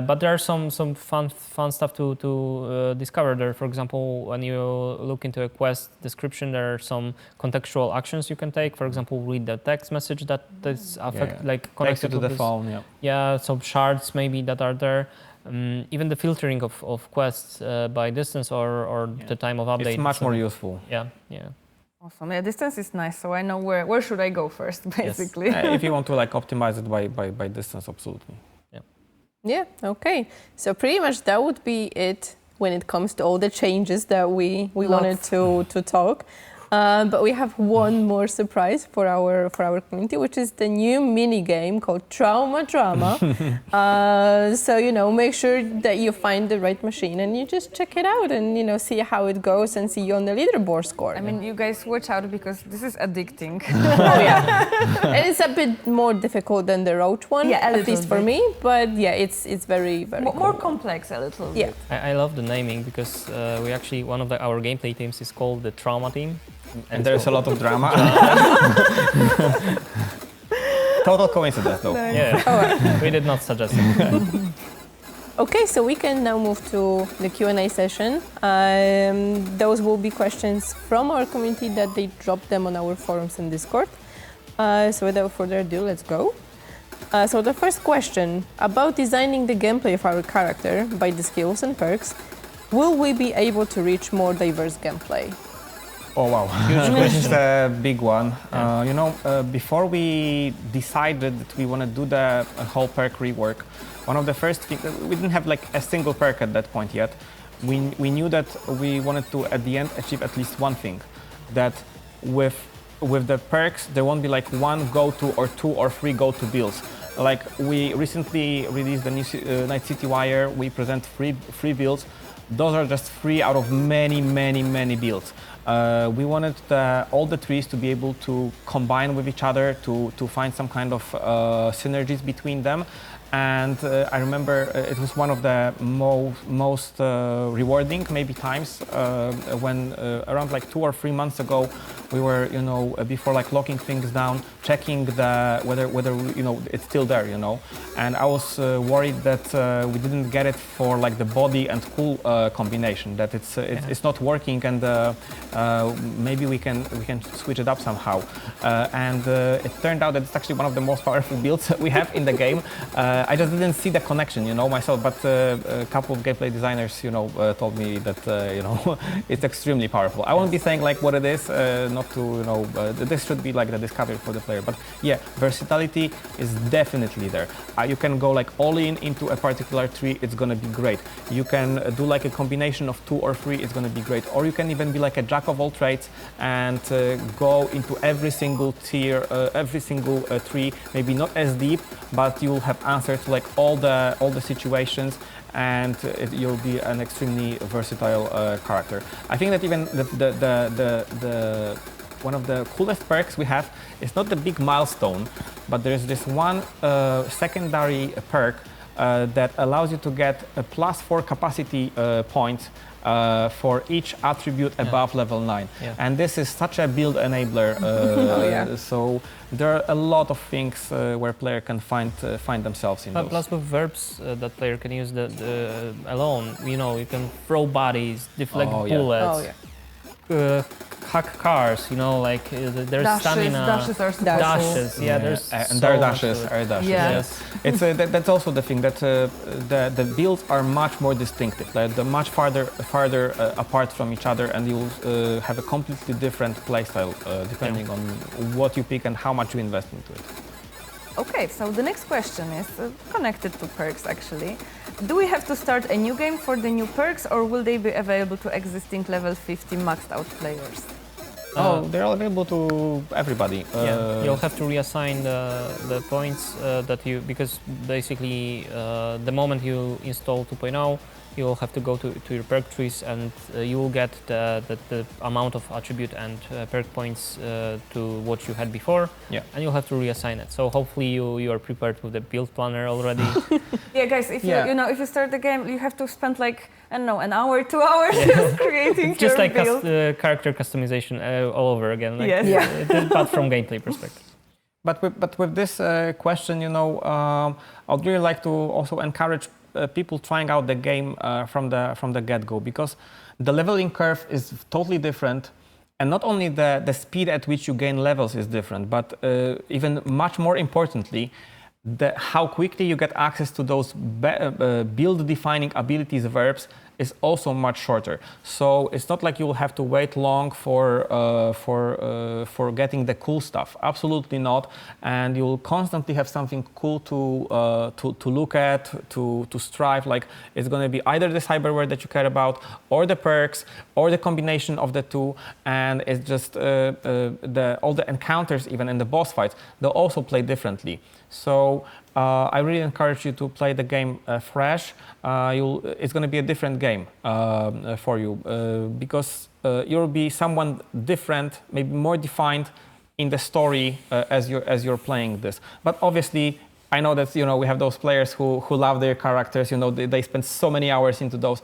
But there are some fun stuff to discover there. For example, when you look into a quest description, there are some contextual actions you can take. For example, read the text message that is connected to the phone. Yeah, some shards maybe that are there. Even the filtering of quests by distance or the time of update. It's much more useful. Yeah. Awesome. Yeah, distance is nice, so I know where should I go first, basically. Yes. If you want to optimize it by distance, absolutely. Yeah, okay. So pretty much that would be it when it comes to all the changes that we wanted to talk. But we have one more surprise for our community, which is the new mini game called Trauma Drama. So make sure that you find the right machine and you just check it out and see how it goes and see you on the leaderboard score. I mean, you guys watch out because this is addicting. Oh yeah, and it's a bit more difficult than the Roach one, yeah, at least for me. But yeah, it's very cool. More complex a little bit. I love the naming because we actually one of our gameplay teams is called the Trauma Team. And there's a lot of drama. Total coincidence, though. Nice. Yeah, we did not suggest it. Okay, so we can now move to the Q&A session. Those will be questions from our community that they dropped them on our forums and Discord. So without further ado, let's go. So the first question, about designing the gameplay of our character by the skills and perks, will we be able to reach more diverse gameplay? Oh wow, this is a big one. Before we decided that we want to do the whole perk rework, one of the first things, we didn't have a single perk at that point yet. We knew that we wanted to at the end achieve at least one thing, that with the perks there won't be one go-to or two or three go-to builds. We recently released the new Night City Wire. We present three builds. Those are just three out of many builds. We wanted all the trees to be able to combine with each other, to find some kind of synergies between them. And I remember it was one of the most rewarding maybe times when around 2 or 3 months ago we were before locking things down, checking whether it's still there, and I was worried that we didn't get it for the body and cool combination, that it's not working, and maybe we can switch it up somehow. And it turned out that it's actually one of the most powerful builds we have in the game. I just didn't see the connection, myself, but a couple of gameplay designers, told me that, it's extremely powerful. I won't be saying like what it is, not to, this should be like the discovery for the player, but yeah, versatility is definitely there. You can go like all in into a particular tree, it's gonna be great. You can do like a combination of 2 or 3, it's gonna be great. Or you can even be like a jack of all trades and go into every single tier, every single tree, maybe not as deep, but you'll have answers to like all the situations, and you'll be an extremely versatile character. I think that even the one of the coolest perks we have is not the big milestone, but there's this one secondary perk that allows you to get a +4 capacity points for each attribute above level 9. Yeah. And this is such a build enabler. So there are a lot of things where player can find themselves in those. Plus with verbs that player can use alone, you can throw bodies, deflect bullets, hack cars, there's stamina. Dashes are super Dashes, cool. yeah, there's and so their much dashes to it. are dashes. Yeah. Yes. It's that's also the thing that the builds are much more distinctive. They're much farther apart from each other, and you'll have a completely different playstyle depending on what you pick and how much you invest into it. Okay, so the next question is connected to perks actually. Do we have to start a new game for the new perks, or will they be available to existing level 50 maxed out players? They're all available to everybody. You'll have to reassign the points because basically the moment you install 2.0, you'll have to go to your perk trees, and you will get the amount of attribute and perk points to what you had before, and you'll have to reassign it. So hopefully you are prepared with the build planner already. Yeah, guys, if you start the game, you have to spend like, I don't know, an hour, 2 hours just creating Just your like build. character customization all over again. Yes. But from gameplay perspective. But with this question, I'd really like to also encourage people trying out the game from the get-go, because the leveling curve is totally different, and not only the speed at which you gain levels is different, but even much more importantly, how quickly you get access to those build-defining abilities verbs is also much shorter. So it's not like you will have to wait long for getting the cool stuff. Absolutely not. And you'll constantly have something cool to look at, to strive. Like it's going to be either the cyberware that you care about, or the perks, or the combination of the two. And it's just all the encounters, even in the boss fights, they'll also play differently. So I really encourage you to play the game fresh. It's going to be a different game for you because you'll be someone different, maybe more defined in the story as you're playing this. But obviously, I know that we have those players who love their characters. They spend so many hours into those.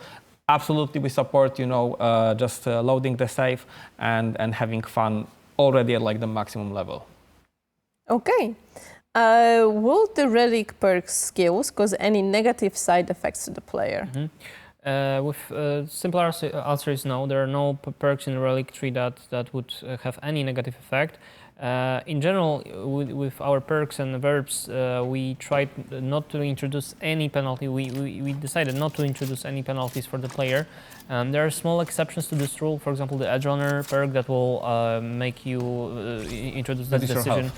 Absolutely, we support just loading the save and having fun already at like the maximum level. Okay. Will the relic perks skills cause any negative side effects to the player? With simple answer is no. There are no perks in the relic tree that would have any negative effect. In general, with our perks and verbs, we tried not to introduce any penalty. We decided not to introduce any penalties for the player. There are small exceptions to this rule. For example, the edge runner perk that will make you introduce this decision.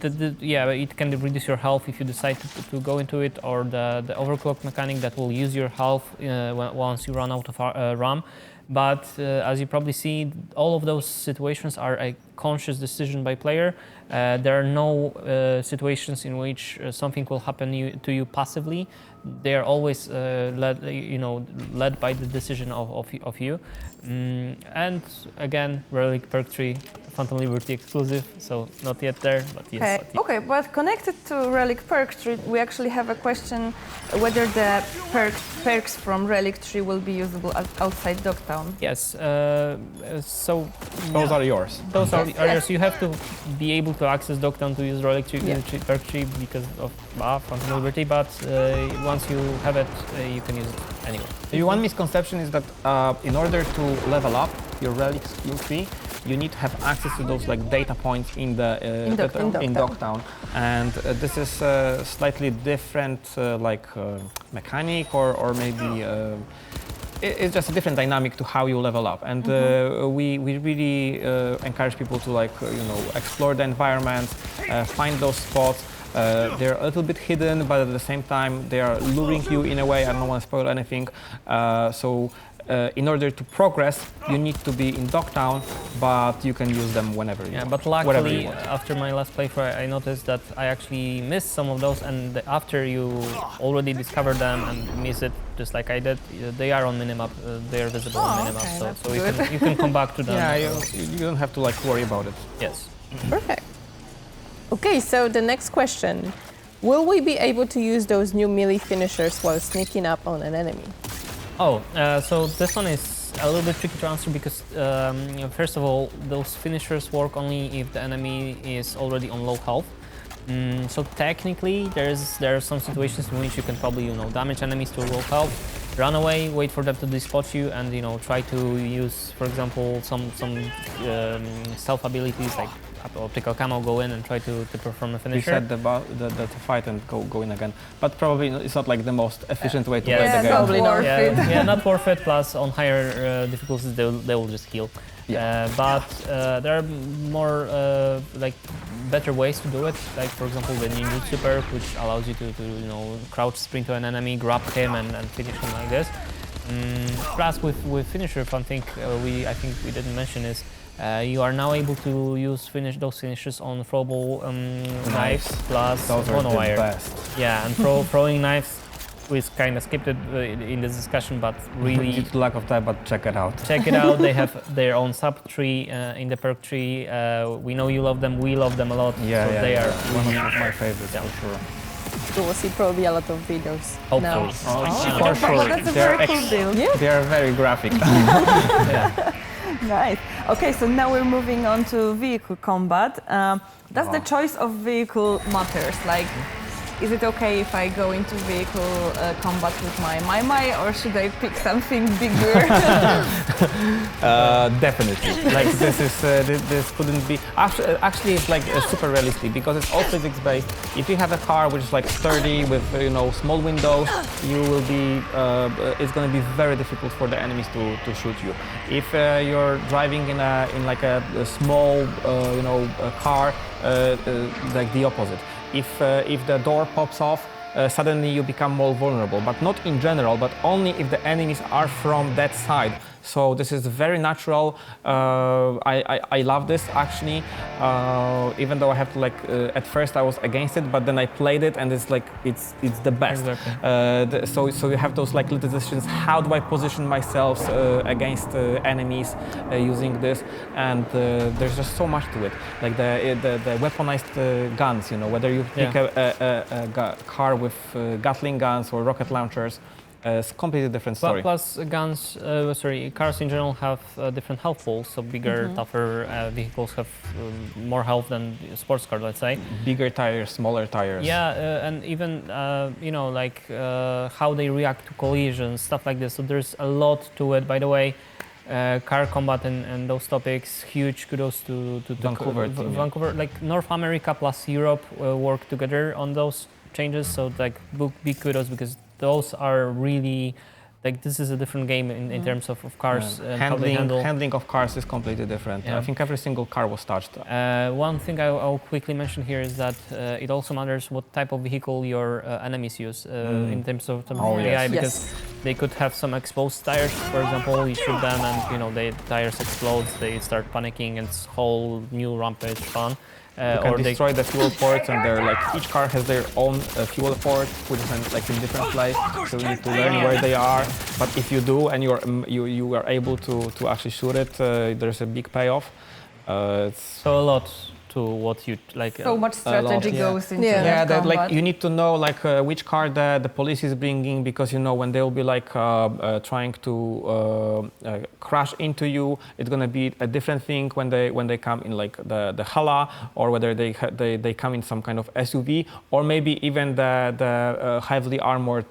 It can reduce your health if you decide to go into it, or the overclock mechanic that will use your health once you run out of RAM. But as you probably see, all of those situations are a conscious decision by player. There are no situations in which something will happen to you passively. They are always led by the decision of you. And again, relic perk tree, Phantom Liberty exclusive, so not yet there, but yes. Okay, but connected to relic perk tree, we actually have a question whether the perks from relic tree will be usable outside Dogtown. Yes, so those are yours. Those are earlier, so you have to be able to access Dogtown to use relic tree, Yeah. perk tree because of Phantom Liberty, but once you have it, you can use it anyway. One misconception is that in order to level up your relic skill tree, you need to have access to those like data points in the in Dogtown, and this is slightly different mechanic or maybe. It's just a different dynamic to how you level up, and we really encourage people to explore the environment, find those spots. They're a little bit hidden, but at the same time they are luring you in a way. I don't want to spoil anything. In order to progress, you need to be in Dogtown, but you can use them whenever you want. But luckily, after my last playthrough, I noticed that I actually missed some of those, and after you already discover them and miss it, just like I did, they are on minimap. They are visible on minimap, so you can come back to them. Yeah, you don't have to worry about it. Yes. Perfect. Okay, so the next question. Will we be able to use those new melee finishers while sneaking up on an enemy? So this one is a little bit tricky to answer because, first of all, those finishers work only if the enemy is already on low health. So technically, there are some situations in which you can probably, damage enemies to low health, run away, wait for them to de-spot you, and try to use, for example, some stealth abilities like optical camo, go in and try to perform a finisher. Reset the fight and go in again. But probably it's not like the most efficient way to play the game. Probably not worth it. Yeah, not worth it. Plus, on higher difficulties, they will just heal. Yeah. But there are more better ways to do it. Like for example, the ninjutsu perk, which allows you to crouch sprint to an enemy, grab him, and finish him like this. Plus, with finisher, I think we didn't mention is. You are now able to use those finishers on throwable knives plus monowire. Best. Yeah, and throwing knives, we kind of skipped it in this discussion, but really due to lack of time. But check it out. Check it out. They have their own sub tree in the perk tree. We know you love them. We love them a lot. They are one of my favorites for sure. We will see probably a lot of videos. Hopefully. For sure. That's a very cool deal. They are very graphic. Nice. Okay, so now we're moving on to vehicle combat. Does the choice of vehicle matters? Like, is it okay if I go into vehicle combat with my Mai, or should I pick something bigger? Definitely. Like this couldn't be. Actually, it's super realistic because it's all physics based. If you have a car which is sturdy with small windows, you will be. It's going to be very difficult for the enemies to shoot you. If you're driving in a small car, like the opposite. If the door pops off, suddenly you become more vulnerable, but not in general, but only if the enemies are from that side. So this is very natural. I love this actually, even though I have to at first I was against it, but then I played it and it's it's the best. Exactly. So you have those little decisions. How do I position myself against enemies using this? And there's just so much to it. Like the weaponized guns. Whether you pick a car with Gatling guns or rocket launchers. It's a completely different story. Plus, cars in general have different health pools, so bigger, tougher vehicles have more health than sports car, let's say. Bigger tires, smaller tires. Yeah, and even, how they react to collisions, stuff like this. So there's a lot to it. By the way, car combat and those topics, huge kudos to Vancouver. Vancouver, North America plus Europe work together on those changes. So big kudos because those are really, this is a different game in terms of cars. Handling of cars is completely different. Yeah. I think every single car was touched. One thing I'll quickly mention here is that it also matters what type of vehicle your enemies use in terms of AI, because they could have some exposed tires. For example, you shoot them and the tires explode, they start panicking, and it's whole new rampage fun. You can destroy the fuel ports, and they're each car has their own fuel port, which is in different place. So you need to learn where they are. But if you do, and you are able to actually shoot it, there's a big payoff. So a lot to what you like. So much strategy goes into Yeah, that that like combat. you need to know like which card the police is bringing, because you know when they will be like trying to crash into you, it's gonna be a different thing when they come in like the Hala, or whether they come in some kind of SUV, or maybe even the heavily armored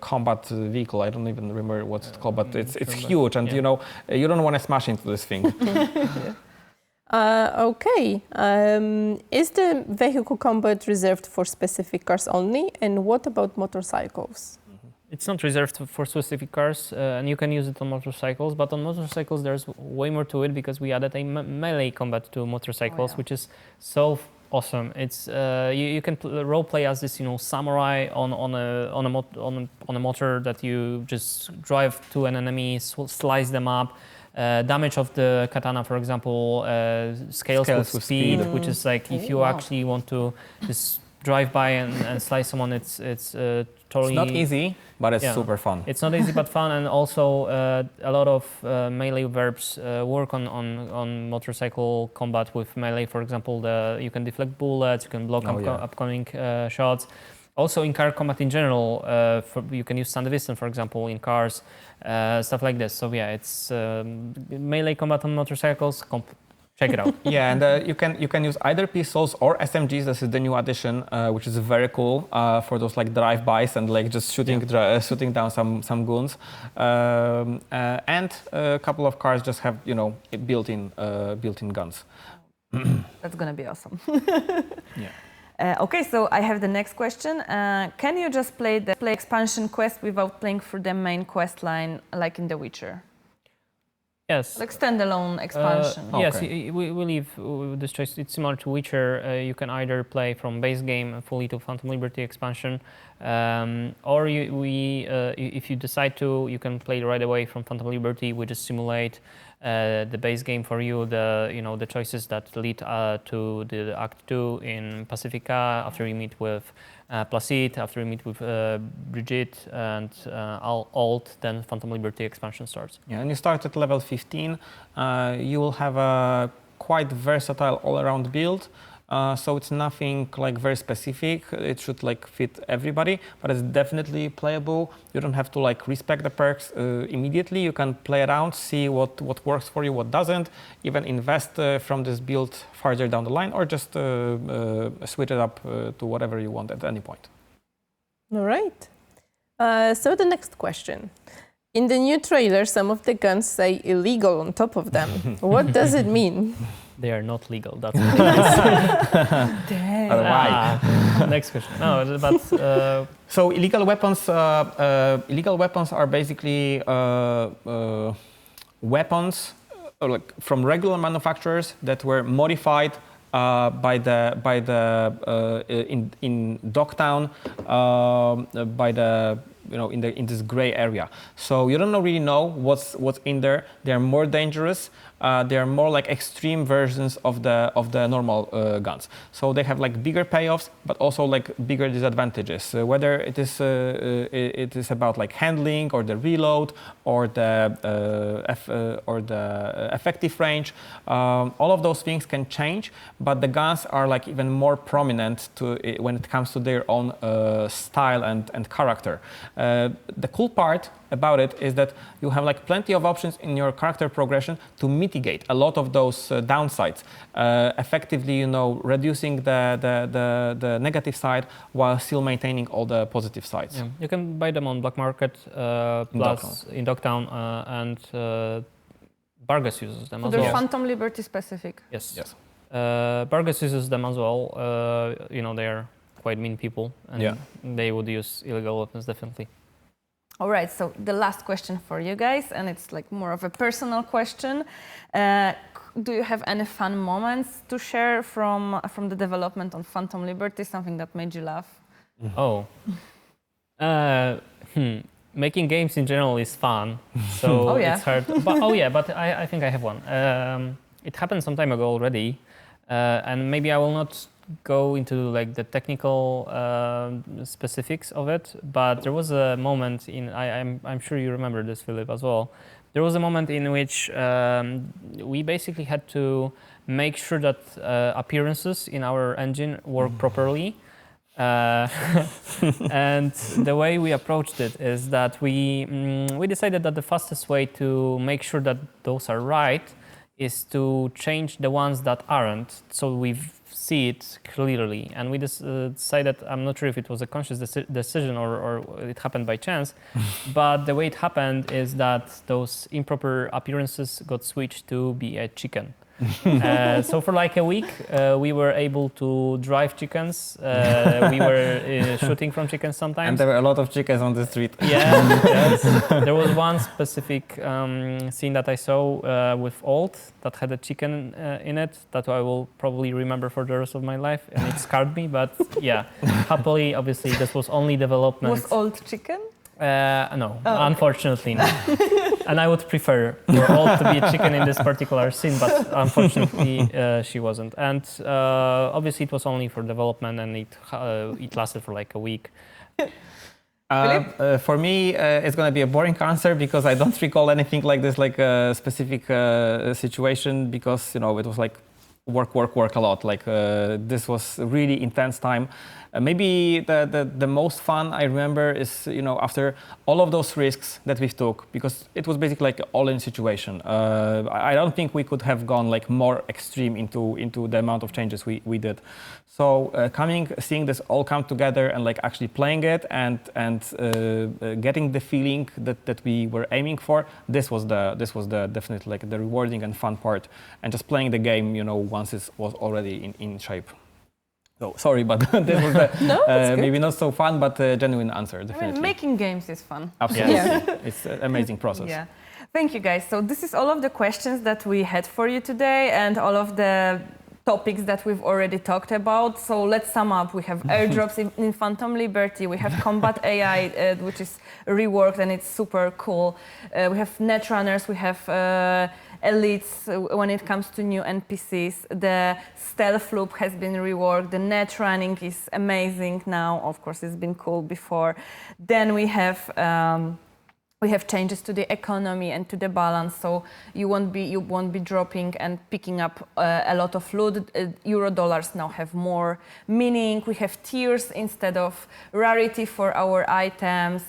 combat vehicle. I don't even remember what it's called, but it's huge, and you know you don't want to smash into this thing. Okay. Is the vehicle combat reserved for specific cars only? And what about motorcycles? It's not reserved for specific cars, and you can use it on motorcycles. But on motorcycles, there's way more to it because we added a melee combat to motorcycles, which is so awesome. It's you can role play as this, samurai on a motor that you just drive to an enemy, slice them up. Damage of the katana, for example, scales with speed, which is like if you actually want to just drive by and slice someone, it's totally... It's not easy, but it's super fun. It's not easy but fun, and also a lot of melee verbs work on motorcycle combat with melee. For example, you can deflect bullets, you can block upcoming shots. Also in car combat in general, you can use Sandevistan, for example, in cars, stuff like this. So yeah, it's melee combat on motorcycles. Check it out. Yeah, and you can use either pistols or SMGs. This is the new addition, which is very cool for those like drive-bys and like just shooting down some goons. And a couple of cars just have built-in guns. That's gonna be awesome. Yeah. Okay, so I have the next question. Can you just play expansion quest without playing through the main quest line, like in The Witcher? Yes. Like standalone expansion. Yes, we leave this choice. It's similar to Witcher. You can either play from base game fully to Phantom Liberty expansion, or if you decide to, you can play right away from Phantom Liberty. We just simulate the base game for you, the choices that lead to the Act 2 in Pacifica, after you meet with Placide, after you meet with Brigitte and Alt, then Phantom Liberty expansion starts. Yeah, and you start at level 15. You will have a quite versatile all-around build. So it's nothing like very specific. It should like fit everybody, but it's definitely playable. You don't have to like respect the perks immediately. You can play around, see what works for you, what doesn't. Even invest from this build farther down the line, or just switch it up to whatever you want at any point. All right. So the next question. In the new trailer, some of the guns say illegal on top of them. What does it mean? They are not legal. That's Dang. Why? Next question. No, but so illegal weapons are basically weapons like from regular manufacturers that were modified in Dogtown in this gray area. So you don't really know what's in there. They are more dangerous. They are more like extreme versions of the normal guns. So they have like bigger payoffs, but also like bigger disadvantages. Whether it is about like handling or the reload or the effective range, all of those things can change. But the guns are like even more prominent when it comes to their own style and character. The cool part about it is that you have like plenty of options in your character progression to mitigate a lot of those downsides, effectively, reducing the negative side while still maintaining all the positive sides. Yeah. You can buy them on black market, plus in Dogtown, and Bargus uses them as well. They're Phantom Liberty specific. Yes. Bargus uses them as well. They are quite mean people, and they would use illegal weapons definitely. All right, so the last question for you guys, and it's like more of a personal question. Do you have any fun moments to share from the development on Phantom Liberty, something that made you laugh? Oh. Making games in general is fun, so it's hard. But I think I have one. It happened some time ago already, and maybe I will not go into like the technical specifics of it, but there was a moment I'm sure you remember this, Philip, as well. There was a moment in which we basically had to make sure that appearances in our engine work properly. And the way we approached it is that we decided that the fastest way to make sure that those are right is to change the ones that aren't, so we see it clearly. And we decided, I'm not sure if it was a conscious decision or it happened by chance, but the way it happened is that those improper appearances got switched to be a chicken. So for like a week, we were able to drive chickens. We were shooting from chickens sometimes. And there were a lot of chickens on the street. Yeah, yes. There was one specific scene that I saw with Old that had a chicken in it that I will probably remember for the rest of my life, and it scarred me. But yeah, happily, obviously, this was only development. Was Old chicken? No, unfortunately not. And I would prefer for Old to be a chicken in this particular scene, but unfortunately she wasn't. And obviously it was only for development, and it lasted for like a week. For me, it's going to be a boring answer because I don't recall anything like this, like a specific situation, because it was like work a lot. Like this was really intense time. Maybe the most fun I remember is after all of those risks that we took, because it was basically like an all-in situation. I don't think we could have gone like more extreme into the amount of changes we did. So seeing this all come together and like actually playing it and getting the feeling that we were aiming for, this was the definitely like the rewarding and fun part, and just playing the game once it was already in shape. So sorry, but this was the maybe not so fun, but genuine answer, definitely. I mean, making games is fun. Absolutely. Yeah. It's an amazing process. Yeah. Thank you, guys. So this is all of the questions that we had for you today and all of the topics that we've already talked about. So let's sum up. We have airdrops in Phantom Liberty. We have combat AI, which is reworked and it's super cool. We have netrunners. We have elites when it comes to new NPCs. The stealth loop has been reworked. The net running is amazing now. Of course, it's been cool before. Then we have changes to the economy and to the balance, so you won't be dropping and picking up a lot of loot. Euro dollars now have more meaning. We have tiers instead of rarity for our items.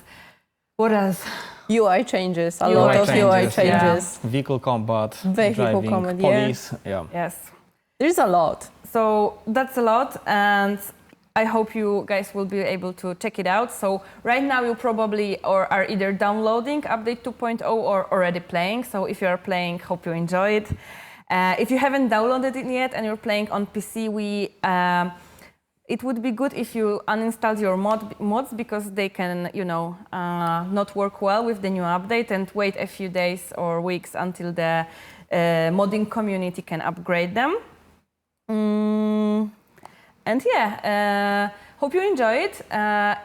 What else? UI changes, a lot of UI changes. Yeah. Vehicle combat, Vehicle driving, combat, police. Yeah. Yes. There's a lot. So that's a lot, and I hope you guys will be able to check it out. So right now you probably are either downloading update 2.0 or already playing. So if you are playing, hope you enjoy it. If you haven't downloaded it yet and you're playing on PC, it would be good if you uninstall your mods, because they can, not work well with the new update, and wait a few days or weeks until the modding community can upgrade them. And yeah, hope you enjoy it.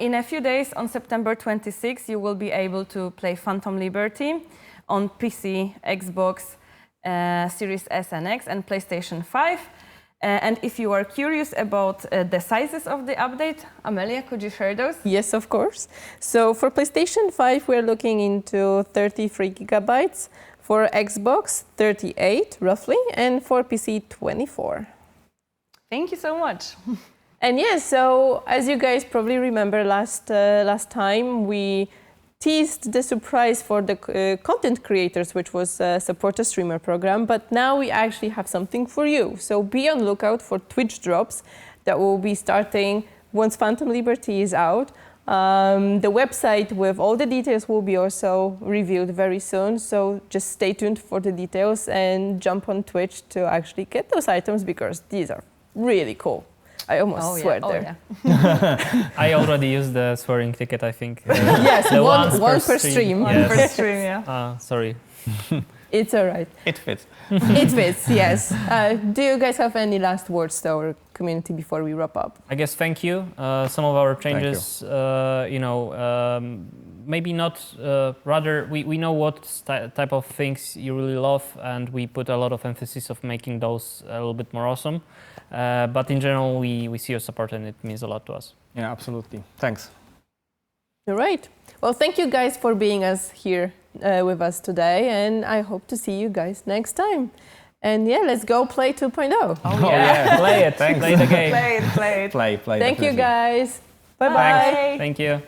In a few days, on September 26th, you will be able to play Phantom Liberty on PC, Xbox, Series S and X, and PlayStation 5. And if you are curious about the sizes of the update, Amelia, could you share those? Yes, of course. So for PlayStation 5, we're looking into 33 gigabytes. For Xbox, 38 roughly, and for PC, 24. Thank you so much. And yeah, so as you guys probably remember, last time we teased the surprise for the content creators, which was Support a Streamer program, but now we actually have something for you. So be on lookout for Twitch drops that will be starting once Phantom Liberty is out. The website with all the details will be also revealed very soon, so just stay tuned for the details and jump on Twitch to actually get those items, because these are really cool. I almost swear there. Yeah. I already used the swearing ticket, I think. Yes, one per stream. Yes. Per stream, yeah. Sorry. It's all right. It fits. It fits, yes. Do you guys have any last words to our community before we wrap up? I guess thank you. Some of our changes, maybe not, rather we know what type of things you really love, and we put a lot of emphasis of making those a little bit more awesome. But in general, we see your support, and it means a lot to us. Yeah, absolutely. Thanks. All right. Well, thank you guys for being here with us today, and I hope to see you guys next time. And yeah, let's go play 2.0. Oh, yeah. Play it. Thanks. Play the game. Play it. Play. Thank you definitely. guys. Bye-bye. Bye. Thank you.